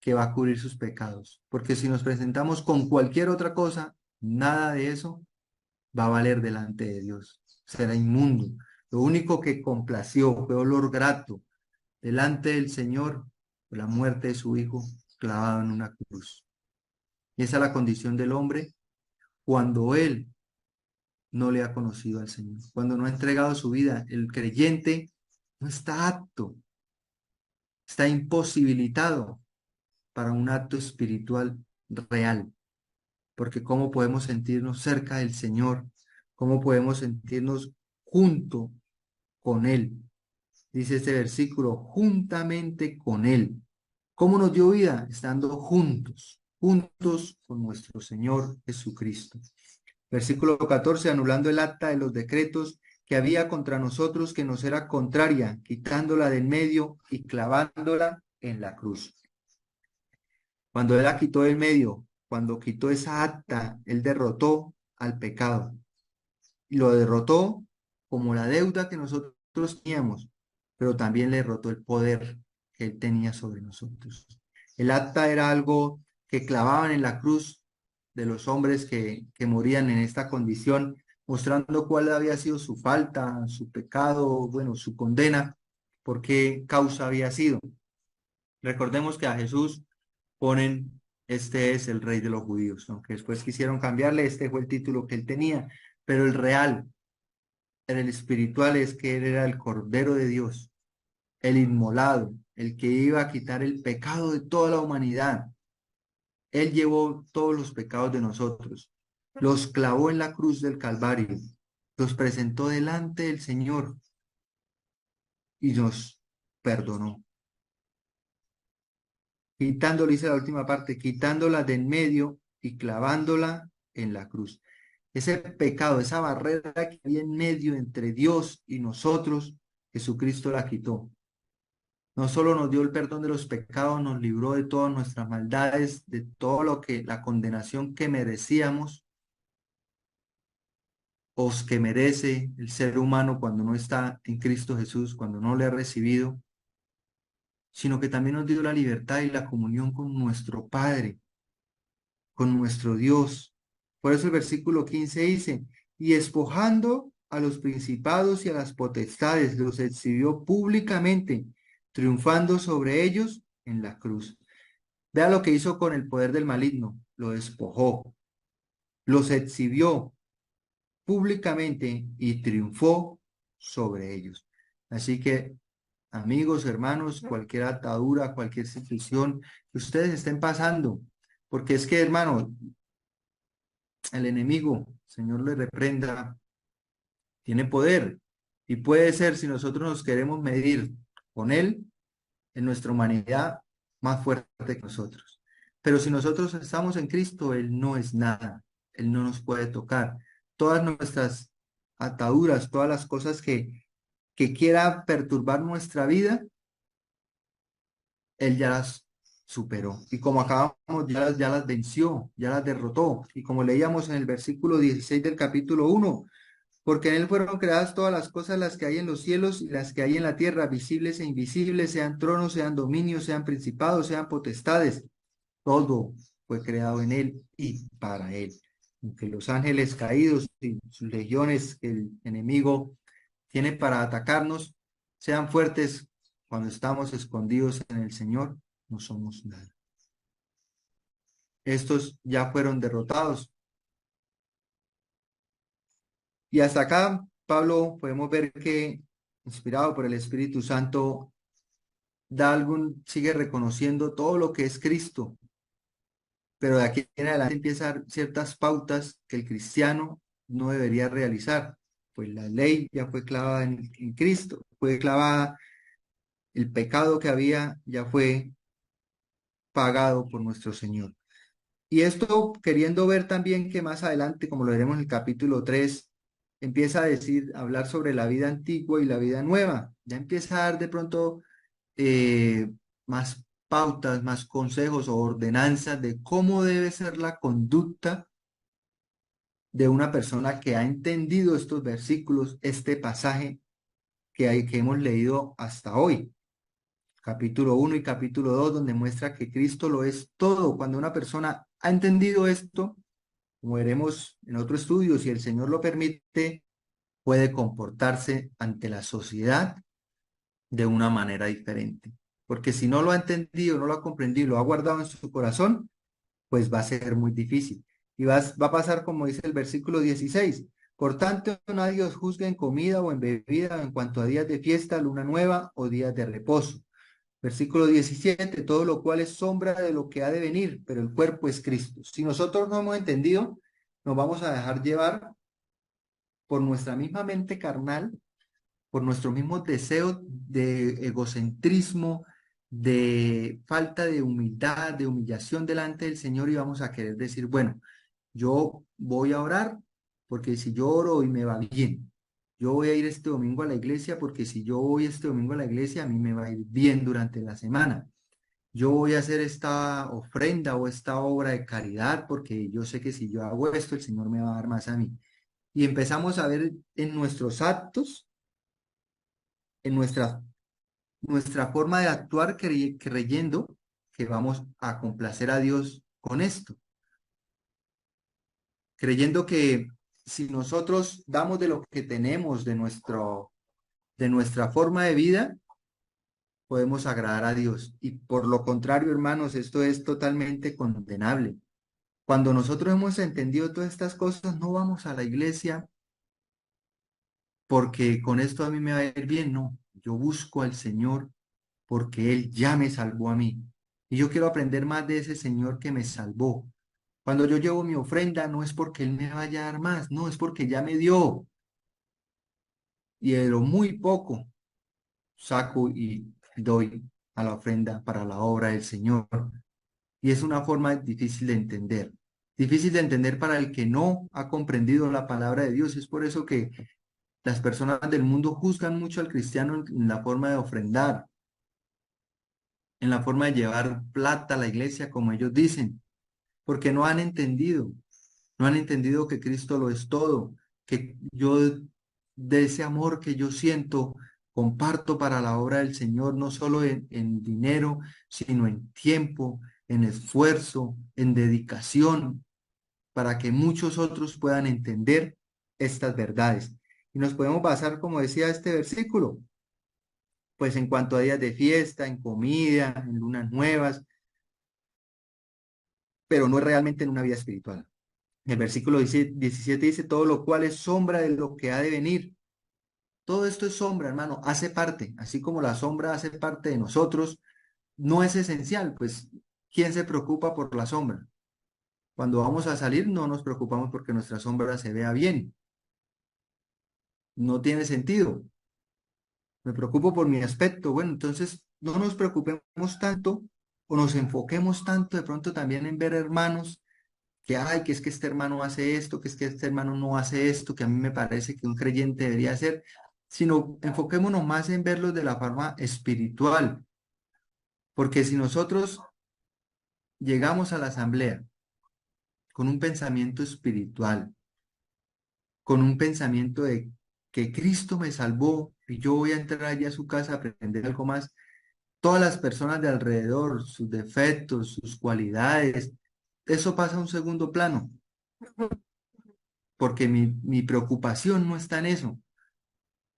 S4: que va a cubrir sus pecados. Porque si nos presentamos con cualquier otra cosa, nada de eso va a valer delante de Dios. Será inmundo. Lo único que complació fue olor grato delante del Señor fue la muerte de su Hijo clavado en una cruz. Y esa es la condición del hombre cuando él no le ha conocido al Señor. Cuando no ha entregado su vida, el creyente no está apto, está imposibilitado para un acto espiritual real. Porque ¿cómo podemos sentirnos cerca del Señor? ¿Cómo podemos sentirnos junto con Él? Dice este versículo, juntamente con Él. ¿Cómo nos dio vida? Estando juntos, juntos con nuestro Señor Jesucristo. Versículo 14, anulando el acta de los decretos que había contra nosotros, que nos era contraria, quitándola del medio y clavándola en la cruz. Cuando Él la quitó del medio, cuando quitó esa acta, Él derrotó al pecado. Y lo derrotó como la deuda que nosotros teníamos, pero también le derrotó el poder que Él tenía sobre nosotros. El acta era algo que clavaban en la cruz de los hombres que morían en esta condición, mostrando cuál había sido su falta, su pecado, bueno, su condena, por qué causa había sido. Recordemos que a Jesús ponen, este es el rey de los judíos, aunque después quisieron cambiarle, este fue el título que él tenía, pero el real, en el espiritual es que él era el Cordero de Dios, el inmolado, el que iba a quitar el pecado de toda la humanidad. Él llevó todos los pecados de nosotros, los clavó en la cruz del Calvario, los presentó delante del Señor y nos perdonó. Quitándola, dice la última parte, quitándola de en medio y clavándola en la cruz. Ese pecado, esa barrera que había en medio entre Dios y nosotros, Jesucristo la quitó. No solo nos dio el perdón de los pecados, nos libró de todas nuestras maldades, de todo lo que, la condenación que merecíamos, o que merece el ser humano cuando no está en Cristo Jesús, cuando no le ha recibido, sino que también nos dio la libertad y la comunión con nuestro Padre, con nuestro Dios. Por eso el versículo 15 dice, y despojando a los principados y a las potestades, los exhibió públicamente, triunfando sobre ellos en la cruz. Vea lo que hizo con el poder del maligno, lo despojó, los exhibió públicamente y triunfó sobre ellos. Así que, amigos, hermanos, cualquier atadura, cualquier situación que ustedes estén pasando, porque es que, hermano, el enemigo, Señor le reprenda, tiene poder y puede ser, si nosotros nos queremos medir con él, en nuestra humanidad, más fuerte que nosotros. Pero si nosotros estamos en Cristo, Él no es nada, Él no nos puede tocar. Todas nuestras ataduras, todas las cosas que quiera perturbar nuestra vida, Él ya las superó. Y como acabamos, ya las venció, ya las derrotó. Y como leíamos en el versículo 16 del capítulo 1, porque en él fueron creadas todas las cosas, las que hay en los cielos y las que hay en la tierra, visibles e invisibles, sean tronos, sean dominios, sean principados, sean potestades. Todo fue creado en él y para él. Aunque los ángeles caídos y sus legiones que el enemigo tiene para atacarnos sean fuertes, cuando estamos escondidos en el Señor, no somos nada. Estos ya fueron derrotados. Y hasta acá, Pablo, podemos ver que, inspirado por el Espíritu Santo, sigue reconociendo todo lo que es Cristo, pero de aquí en adelante empieza a dar ciertas pautas que el cristiano no debería realizar. Pues la ley ya fue clavada en Cristo, fue clavada, el pecado que había ya fue pagado por nuestro Señor. Y esto queriendo ver también que más adelante, como lo veremos en el capítulo 3, empieza a decir, a hablar sobre la vida antigua y la vida nueva. Ya empieza a dar de pronto eh, más pautas, más consejos o ordenanzas de cómo debe ser la conducta de una persona que ha entendido estos versículos, este pasaje que hemos leído hasta hoy. Capítulo 1 y capítulo 2, donde muestra que Cristo lo es todo. Cuando una persona ha entendido esto, como veremos en otro estudio, si el Señor lo permite, puede comportarse ante la sociedad de una manera diferente. Porque si no lo ha entendido, no lo ha comprendido, lo ha guardado en su corazón, pues va a ser muy difícil. Y va a pasar como dice el versículo 16. Por tanto, nadie os juzgue en comida o en bebida, en cuanto a días de fiesta, luna nueva o días de reposo. Versículo 17, todo lo cual es sombra de lo que ha de venir, pero el cuerpo es Cristo. Si nosotros no hemos entendido, nos vamos a dejar llevar por nuestra misma mente carnal, por nuestros mismos deseos de egocentrismo, de falta de humildad, de humillación delante del Señor, y vamos a querer decir, bueno, yo voy a orar porque si yo oro hoy me va bien. Yo voy a ir este domingo a la iglesia porque si yo voy este domingo a la iglesia a mí me va a ir bien durante la semana. Yo voy a hacer esta ofrenda o esta obra de caridad porque yo sé que si yo hago esto el Señor me va a dar más a mí. Y empezamos a ver en nuestros actos, en nuestra forma de actuar creyendo que vamos a complacer a Dios con esto, creyendo que si nosotros damos de lo que tenemos, de nuestra forma de vida, podemos agradar a Dios. Y por lo contrario, hermanos, esto es totalmente condenable. Cuando nosotros hemos entendido todas estas cosas, no vamos a la iglesia porque con esto a mí me va a ir bien, no. Yo busco al Señor porque Él ya me salvó a mí. Y yo quiero aprender más de ese Señor que me salvó. Cuando yo llevo mi ofrenda, no es porque Él me vaya a dar más, no, es porque ya me dio. Y de lo muy poco saco y doy a la ofrenda para la obra del Señor. Y es una forma difícil de entender. Difícil de entender para el que no ha comprendido la palabra de Dios. Es por eso que las personas del mundo juzgan mucho al cristiano en la forma de ofrendar, en la forma de llevar plata a la iglesia, como ellos dicen, porque no han entendido que Cristo lo es todo, que yo de ese amor que yo siento, comparto para la obra del Señor, no solo en dinero, sino en tiempo, en esfuerzo, en dedicación, para que muchos otros puedan entender estas verdades. Y nos podemos basar, como decía este versículo, pues en cuanto a días de fiesta, en comida, en lunas nuevas, pero no es realmente en una vida espiritual. El versículo 17 dice, todo lo cual es sombra de lo que ha de venir. Todo esto es sombra, hermano, hace parte, así como la sombra hace parte de nosotros, no es esencial, pues, ¿quién se preocupa por la sombra? Cuando vamos a salir no nos preocupamos porque nuestra sombra se vea bien, no tiene sentido. Me preocupo por mi aspecto, bueno, entonces no nos preocupemos tanto o nos enfoquemos tanto de pronto también en ver hermanos que, ay, que es que este hermano hace esto, que es que este hermano no hace esto, que a mí me parece que un creyente debería hacer, sino enfoquémonos más en verlos de la forma espiritual, porque si nosotros llegamos a la asamblea con un pensamiento espiritual, con un pensamiento de que Cristo me salvó y yo voy a entrar allá a su casa a aprender algo más, todas las personas de alrededor, sus defectos, sus cualidades, eso pasa a un segundo plano, porque mi preocupación no está en eso.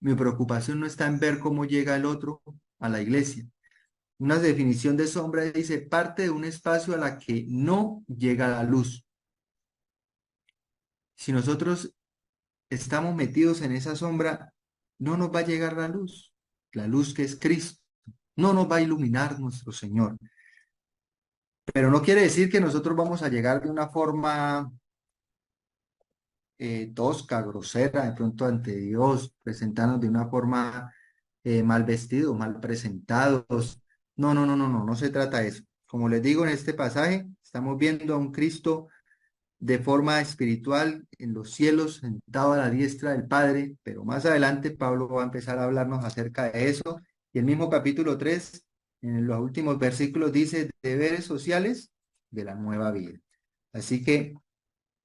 S4: Mi preocupación no está en ver cómo llega el otro a la iglesia. Una definición de sombra dice parte de un espacio a la que no llega la luz. Si nosotros estamos metidos en esa sombra, no nos va a llegar la luz que es Cristo. No nos va a iluminar nuestro Señor. Pero no quiere decir que nosotros vamos a llegar de una forma tosca, grosera, de pronto ante Dios, presentarnos de una forma mal vestidos, mal presentados. No, no, no, no, no, no se trata de eso. Como les digo en este pasaje, estamos viendo a un Cristo de forma espiritual en los cielos, sentado a la diestra del Padre, pero más adelante Pablo va a empezar a hablarnos acerca de eso. Y el mismo capítulo 3 en los últimos versículos, dice deberes sociales de la nueva vida. Así que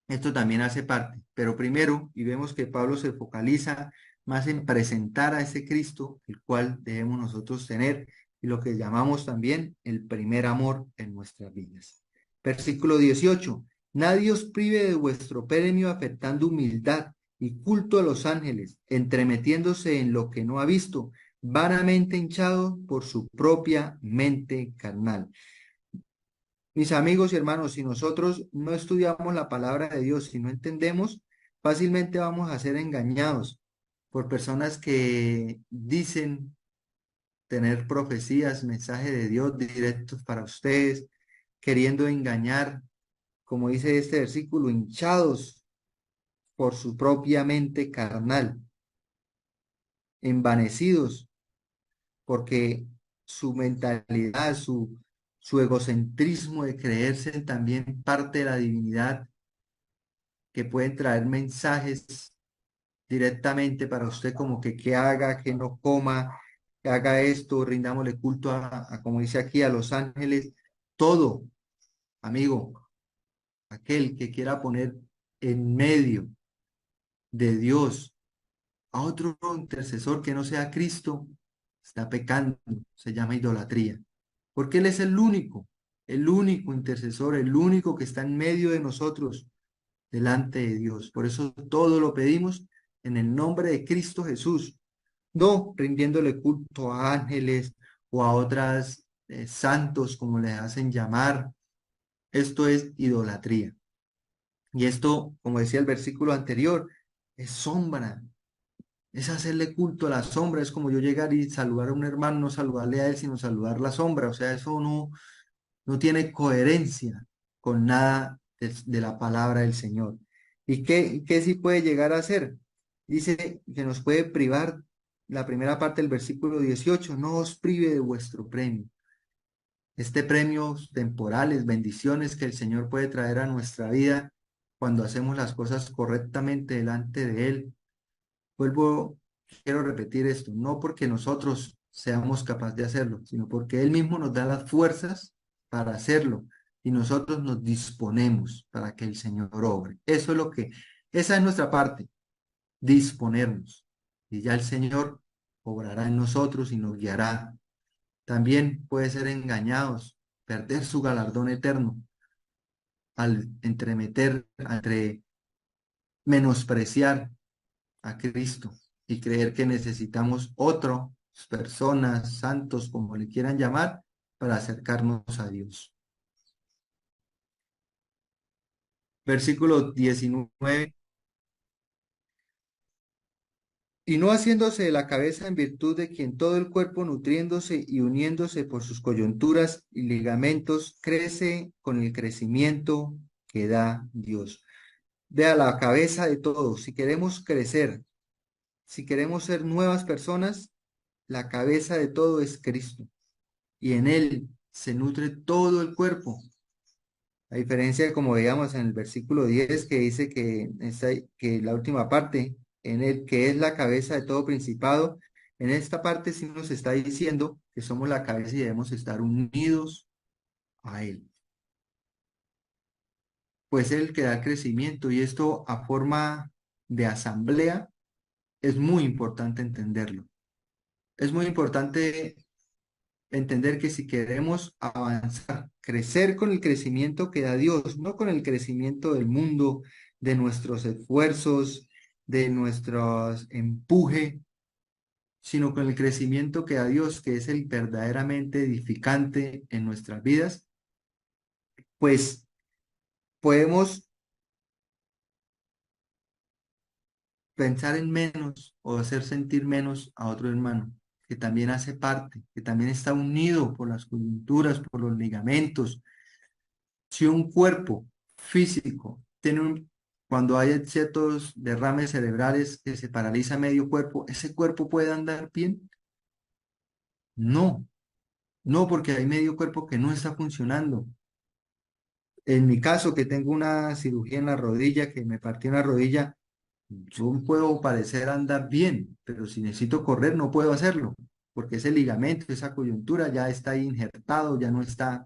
S4: esto también hace parte, pero primero, y vemos que Pablo se focaliza más en presentar a ese Cristo, el cual debemos nosotros tener, y lo que llamamos también el primer amor en nuestras vidas. Versículo 18. Nadie os prive de vuestro premio afectando humildad y culto a los ángeles, entremetiéndose en lo que no ha visto, vanamente hinchado por su propia mente carnal. Mis amigos y hermanos, si nosotros no estudiamos la palabra de Dios, si no entendemos, fácilmente vamos a ser engañados por personas que dicen tener profecías, mensajes de Dios directos para ustedes, queriendo engañar, como dice este versículo, hinchados por su propia mente carnal, envanecidos porque su mentalidad, su egocentrismo de creerse también parte de la divinidad, que pueden traer mensajes directamente para usted como que haga, que no coma, que haga esto, rindámosle culto como dice aquí, a los ángeles, todo, amigo, aquel que quiera poner en medio de Dios a otro intercesor que no sea Cristo, está pecando, se llama idolatría, porque Él es el único intercesor, el único que está en medio de nosotros, delante de Dios. Por eso todo lo pedimos en el nombre de Cristo Jesús, no rindiéndole culto a ángeles o a otras santos, como le hacen llamar. Esto es idolatría. Y esto, como decía el versículo anterior, es sombra, es hacerle culto a la sombra. Es como yo llegar y saludar a un hermano, no saludarle a él, sino saludar la sombra. O sea, eso no tiene coherencia con nada de la palabra del Señor. ¿Y qué sí puede llegar a hacer? Dice que nos puede privar, la primera parte del versículo 18, no os prive de vuestro premio. Este premio temporales, bendiciones que el Señor puede traer a nuestra vida cuando hacemos las cosas correctamente delante de Él. Quiero repetir esto, no porque nosotros seamos capaces de hacerlo, sino porque Él mismo nos da las fuerzas para hacerlo y nosotros nos disponemos para que el Señor obre. Esa es nuestra parte, disponernos. Y ya el Señor obrará en nosotros y nos guiará. También puede ser engañados, perder su galardón eterno al entre menospreciar a Cristo y creer que necesitamos otras personas, santos, como le quieran llamar, para acercarnos a Dios. Versículo 19. Y no haciéndose de la cabeza en virtud de quien todo el cuerpo nutriéndose y uniéndose por sus coyunturas y ligamentos crece con el crecimiento que da Dios. Vea la cabeza de todo. Si queremos crecer, si queremos ser nuevas personas, la cabeza de todo es Cristo. Y en Él se nutre todo el cuerpo. A diferencia de como veíamos en el versículo 10 que dice que la última parte, en el que es la cabeza de todo principado, en esta parte sí nos está diciendo que somos la cabeza y debemos estar unidos a Él. pues es el que da el crecimiento y esto a forma de asamblea es muy importante entenderlo. Es muy importante entender que si queremos avanzar, crecer con el crecimiento que da Dios, no con el crecimiento del mundo, de nuestros esfuerzos, de nuestros empuje, sino con el crecimiento que da Dios, que es el verdaderamente edificante en nuestras vidas, pues podemos pensar en menos o hacer sentir menos a otro hermano, que también hace parte, que también está unido por las coyunturas, por los ligamentos. Si un cuerpo físico tiene cuando hay ciertos derrames cerebrales que se paraliza medio cuerpo, ¿ese cuerpo puede andar bien? No, no, porque hay medio cuerpo que no está funcionando. En mi caso, que tengo una cirugía en la rodilla, que me partí una rodilla, yo puedo parecer andar bien, pero si necesito correr no puedo hacerlo, porque ese ligamento, esa coyuntura ya está ahí injertado, ya no está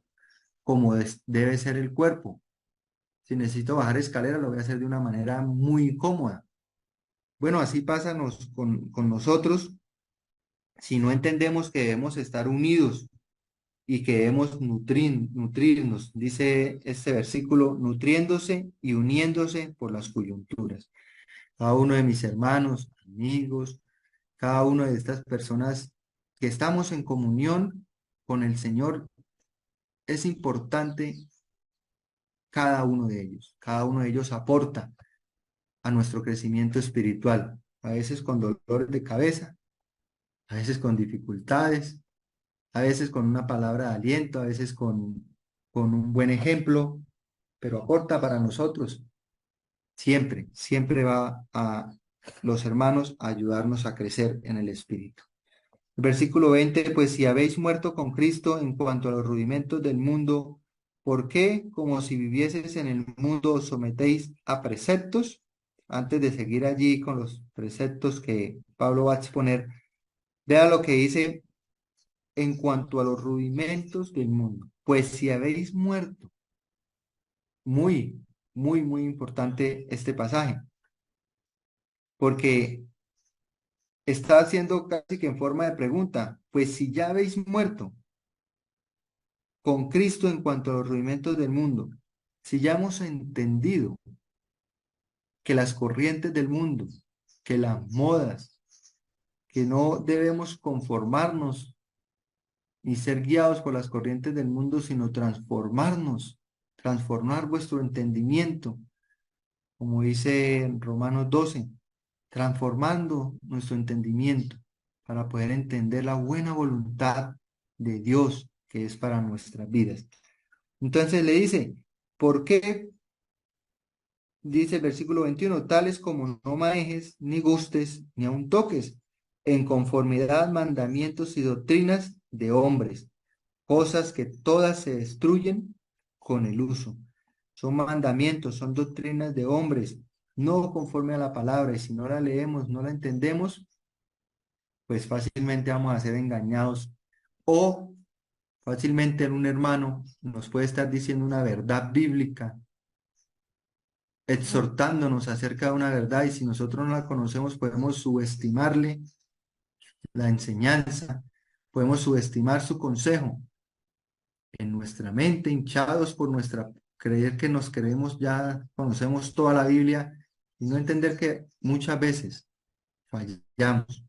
S4: como debe ser el cuerpo. Si necesito bajar escalera, lo voy a hacer de una manera muy cómoda. Bueno, así pasa con nosotros si no entendemos que debemos estar unidos y que debemos nutrirnos, dice este versículo, nutriéndose y uniéndose por las coyunturas. Cada uno de mis hermanos, amigos, cada una de estas personas que estamos en comunión con el Señor, es importante cada uno de ellos. Cada uno de ellos aporta a nuestro crecimiento espiritual, a veces con dolores de cabeza, a veces con dificultades, a veces con una palabra de aliento, a veces con un buen ejemplo, pero aporta para nosotros. Siempre, siempre va a los hermanos a ayudarnos a crecer en el espíritu. Versículo 20, pues si habéis muerto con Cristo en cuanto a los rudimentos del mundo, ¿por qué, como si vivieseis en el mundo, os sometéis a preceptos? Antes de seguir allí con los preceptos que Pablo va a exponer, vea lo que dice en cuanto a los rudimentos del mundo. Pues si habéis muerto, muy, muy, muy importante este pasaje, porque está haciendo casi que en forma de pregunta, pues si ya habéis muerto con Cristo en cuanto a los rudimentos del mundo, si ya hemos entendido que las corrientes del mundo, que las modas, que no debemos conformarnos ni ser guiados por las corrientes del mundo, sino transformarnos, transformar vuestro entendimiento, como dice en Romanos 12, transformando nuestro entendimiento para poder entender la buena voluntad de Dios que es para nuestras vidas. Entonces le dice, ¿por qué? Dice el versículo 21, tales como no manejes, ni gustes, ni aun toques, en conformidad mandamientos y doctrinas de hombres, cosas que todas se destruyen con el uso. Son mandamientos, son doctrinas de hombres, no conforme a la palabra, y si no la leemos, no la entendemos, pues fácilmente vamos a ser engañados o fácilmente un hermano nos puede estar diciendo una verdad bíblica, exhortándonos acerca de una verdad, y si nosotros no la conocemos, podemos subestimarle la enseñanza, podemos subestimar su consejo en nuestra mente, hinchados por nuestra creer que nos creemos ya, conocemos toda la Biblia y no entender que muchas veces fallamos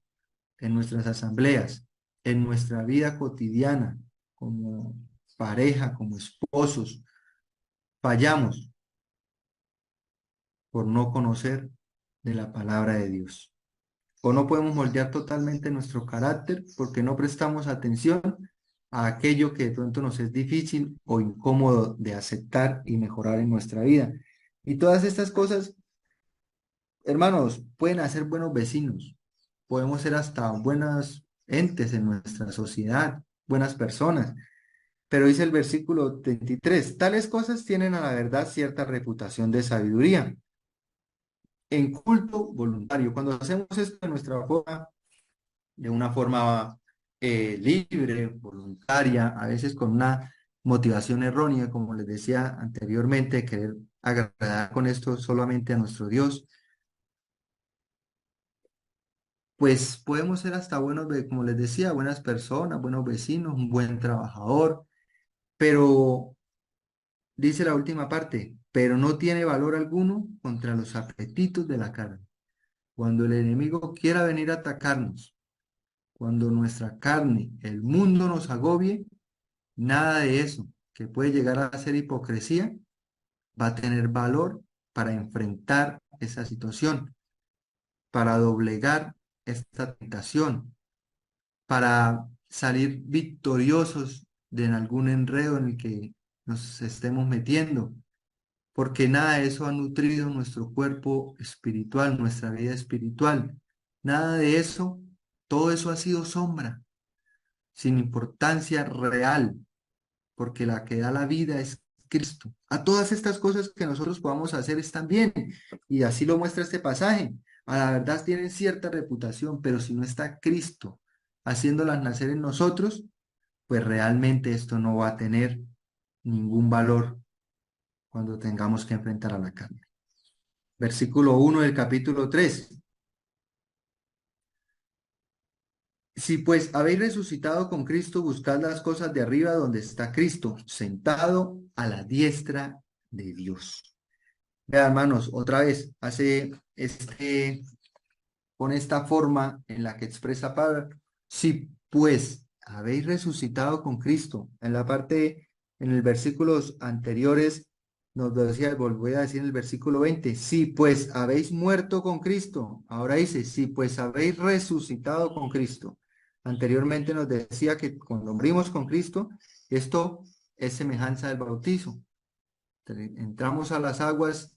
S4: en nuestras asambleas, en nuestra vida cotidiana, como pareja, como esposos, fallamos por no conocer de la palabra de Dios. O no podemos moldear totalmente nuestro carácter porque no prestamos atención a aquello que de pronto nos es difícil o incómodo de aceptar y mejorar en nuestra vida. Y todas estas cosas, hermanos, pueden hacer buenos vecinos. Podemos ser hasta buenas entes en nuestra sociedad, buenas personas. Pero dice el versículo 23, tales cosas tienen a la verdad cierta reputación de sabiduría en culto voluntario. Cuando hacemos esto de nuestra forma, de una forma libre, voluntaria, a veces con una motivación errónea, como les decía anteriormente, querer agradar con esto solamente a nuestro Dios, pues podemos ser hasta buenos, como les decía, buenas personas, buenos vecinos, un buen trabajador, pero dice la última parte, pero no tiene valor alguno contra los apetitos de la carne. Cuando el enemigo quiera venir a atacarnos, cuando nuestra carne, el mundo nos agobie, nada de eso, que puede llegar a ser hipocresía, va a tener valor para enfrentar esa situación, para doblegar esta tentación, para salir victoriosos de en algún enredo en el que nos estemos metiendo, porque nada de eso ha nutrido nuestro cuerpo espiritual, nuestra vida espiritual. Nada de eso, todo eso ha sido sombra, sin importancia real, porque la que da la vida es Cristo. A todas estas cosas que nosotros podamos hacer están bien, y así lo muestra este pasaje. A la verdad tienen cierta reputación, pero si no está Cristo haciéndolas nacer en nosotros, pues realmente esto no va a tener ningún valor cuando tengamos que enfrentar a la carne. Versículo 1 del capítulo 3. Si pues habéis resucitado con Cristo, buscad las cosas de arriba donde está Cristo, sentado a la diestra de Dios. Vean, hermanos, otra vez hace con esta forma en la que expresa Pablo. Si pues habéis resucitado con Cristo, en la parte, en los versículos anteriores, nos lo decía, voy a decir en el versículo 20, si pues habéis muerto con Cristo, ahora dice, si pues habéis resucitado con Cristo. Anteriormente nos decía que cuando morimos con Cristo, esto es semejanza del bautizo. Entramos a las aguas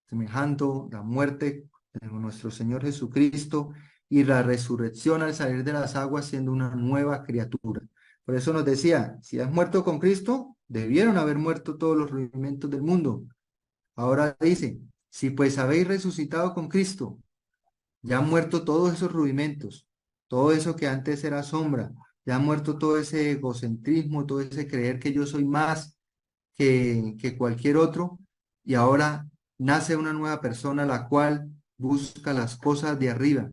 S4: semejando la muerte de nuestro Señor Jesucristo y la resurrección al salir de las aguas siendo una nueva criatura. Por eso nos decía, si has muerto con Cristo, debieron haber muerto todos los rudimentos del mundo. Ahora dice, si pues habéis resucitado con Cristo, ya han muerto todos esos rudimentos, todo eso que antes era sombra, ya ha muerto todo ese egocentrismo, todo ese creer que yo soy más que cualquier otro, y ahora nace una nueva persona la cual busca las cosas de arriba.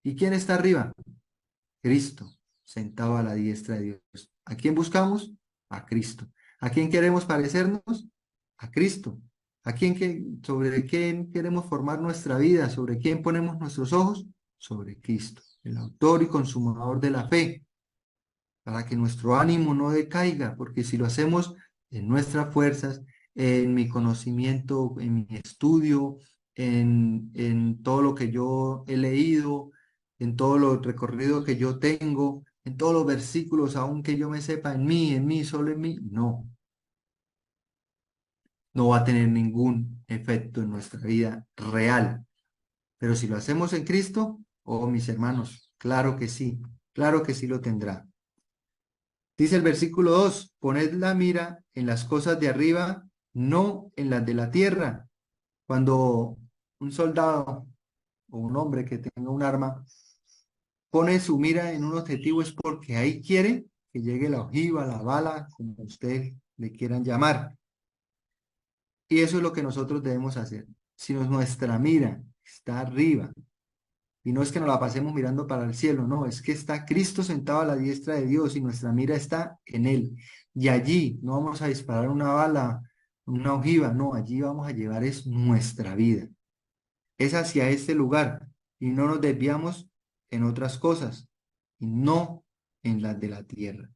S4: ¿Y quién está arriba? Cristo, sentado a la diestra de Dios. ¿A quién buscamos? A Cristo. ¿A quién queremos parecernos? A Cristo. ¿Sobre quién queremos formar nuestra vida? ¿Sobre quién ponemos nuestros ojos? Sobre Cristo, el autor y consumador de la fe, para que nuestro ánimo no decaiga, porque si lo hacemos en nuestras fuerzas, en mi conocimiento, en mi estudio, en todo lo que yo he leído, en todo lo recorrido que yo tengo, en todos los versículos, aunque yo me sepa, en mí, solo en mí, no, no va a tener ningún efecto en nuestra vida real. Pero si lo hacemos en Cristo, oh mis hermanos, claro que sí lo tendrá. Dice el versículo 2, poned la mira en las cosas de arriba, no en las de la tierra. Cuando un soldado o un hombre que tenga un arma pone su mira en un objetivo es porque ahí quiere que llegue la ojiva, la bala, como ustedes le quieran llamar. Y eso es lo que nosotros debemos hacer. Si nuestra mira está arriba, y no es que nos la pasemos mirando para el cielo, no, es que está Cristo sentado a la diestra de Dios y nuestra mira está en Él. Y allí no vamos a disparar una bala, una ojiva, no, allí vamos a llevar es nuestra vida. Es hacia este lugar y no nos desviamos en otras cosas y no en las de la tierra.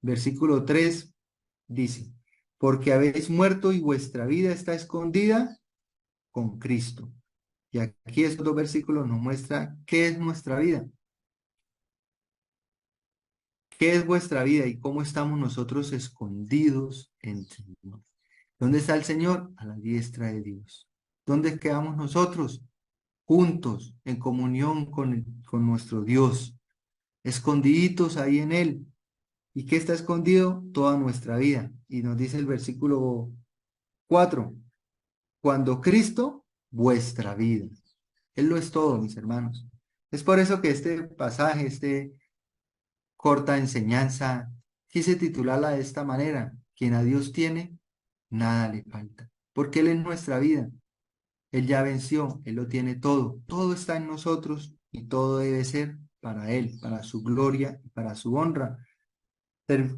S4: Versículo 3 dice, porque habéis muerto y vuestra vida está escondida con Cristo. Y aquí estos dos versículos nos muestran qué es nuestra vida. ¿Qué es vuestra vida y cómo estamos nosotros escondidos en el Señor? ¿Dónde está el Señor? A la diestra de Dios. ¿Dónde quedamos nosotros? Juntos, en comunión con nuestro Dios, escondiditos ahí en Él. ¿Y qué está escondido? Toda nuestra vida. Y nos dice el versículo 4, cuando Cristo, vuestra vida. Él lo es todo, mis hermanos. Es por eso que este pasaje, corta enseñanza, quise titularla de esta manera: quien a Dios tiene, nada le falta. porque Él es nuestra vida. Él ya venció, Él lo tiene todo. Todo está en nosotros y todo debe ser para Él, para su gloria y para su honra.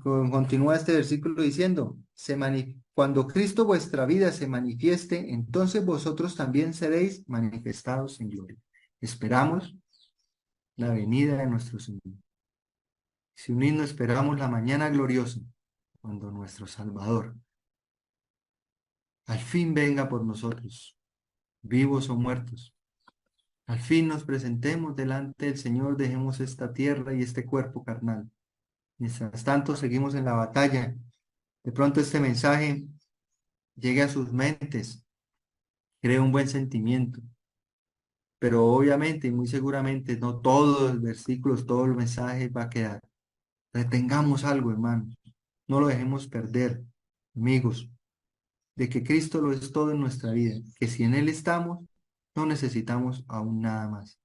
S4: Continúa este versículo diciendo, cuando Cristo vuestra vida se manifieste, entonces vosotros también seréis manifestados en gloria. Esperamos la venida de nuestro Señor. Si unidos esperamos la mañana gloriosa, cuando nuestro Salvador al fin venga por nosotros, vivos o muertos. Al fin nos presentemos delante del Señor, dejemos esta tierra y este cuerpo carnal. Mientras tanto, seguimos en la batalla. De pronto este mensaje llegue a sus mentes, cree un buen sentimiento, pero obviamente y muy seguramente no todos los versículos, todo el mensaje va a quedar. Retengamos algo, hermanos. No lo dejemos perder, amigos, de que Cristo lo es todo en nuestra vida, que si en Él estamos, no necesitamos aún nada más.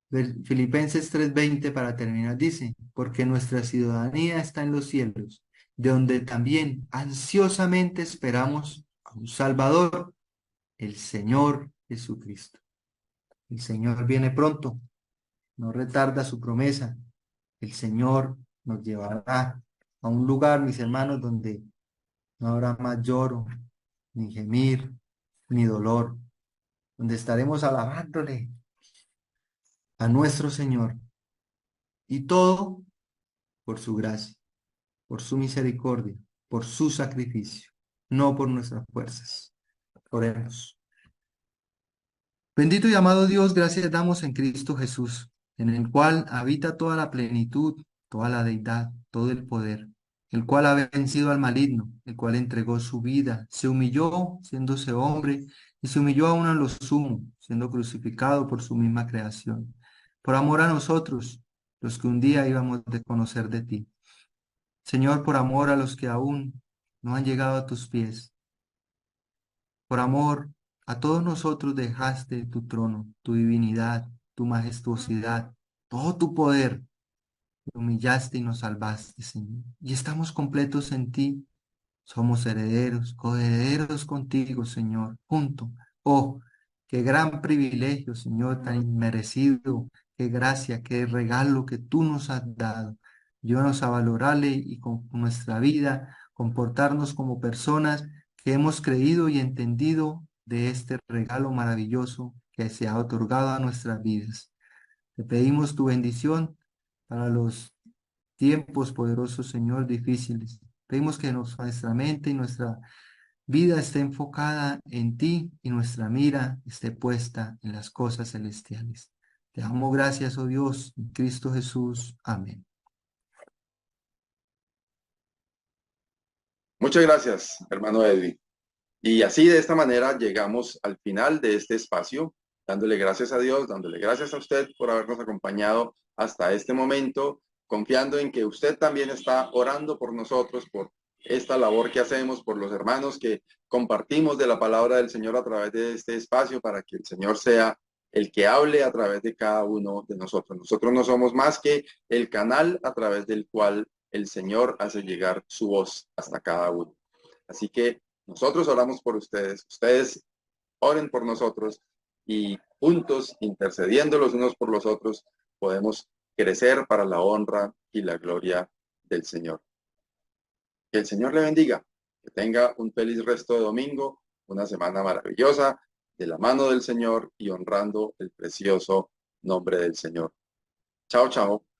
S4: Filipenses 3:20 para terminar dice, porque nuestra ciudadanía está en los cielos, de donde también ansiosamente esperamos a un Salvador, el Señor Jesucristo. El Señor viene pronto, no retarda su promesa. El Señor nos llevará a un lugar, mis hermanos, donde no habrá más lloro, ni gemir, ni dolor, donde estaremos alabándole a nuestro Señor. Y todo por su gracia, por su misericordia, por su sacrificio, no por nuestras fuerzas. Oremos. Bendito y amado Dios, gracias damos en Cristo Jesús, en el cual habita toda la plenitud, toda la deidad, todo el poder, el cual ha vencido al maligno, el cual entregó su vida, se humilló siéndose hombre y se humilló aún a lo sumo, siendo crucificado por su misma creación, por amor a nosotros, los que un día íbamos a conocer de ti. Señor, por amor a los que aún no han llegado a tus pies, por amor a todos nosotros dejaste tu trono, tu divinidad, tu majestuosidad, todo tu poder. Te humillaste y nos salvaste, Señor. Y estamos completos en ti. Somos herederos, coherederos contigo, Señor, junto. Oh, qué gran privilegio, Señor, tan inmerecido. Qué gracia, qué regalo que tú nos has dado. Ayúdanos a valorarle y con nuestra vida comportarnos como personas que hemos creído y entendido de este regalo maravilloso que se ha otorgado a nuestras vidas. Te pedimos tu bendición para los tiempos, poderosos Señor, difíciles. Pedimos que nuestra mente y nuestra vida esté enfocada en ti y nuestra mira esté puesta en las cosas celestiales. Te damos gracias, oh Dios, en Cristo Jesús. Amén.
S1: Muchas gracias, hermano Edwin. Y así de esta manera llegamos al final de este espacio, dándole gracias a Dios, dándole gracias a usted por habernos acompañado hasta este momento, confiando en que usted también está orando por nosotros, por esta labor que hacemos, por los hermanos que compartimos de la palabra del Señor a través de este espacio, para que el Señor sea el que hable a través de cada uno de nosotros. Nosotros no somos más que el canal a través del cual el Señor hace llegar su voz hasta cada uno. Así que nosotros oramos por ustedes, ustedes oren por nosotros y juntos, intercediendo los unos por los otros, podemos crecer para la honra y la gloria del Señor. Que el Señor le bendiga, que tenga un feliz resto de domingo, una semana maravillosa, de la mano del Señor y honrando el precioso nombre del Señor. Chao, chao.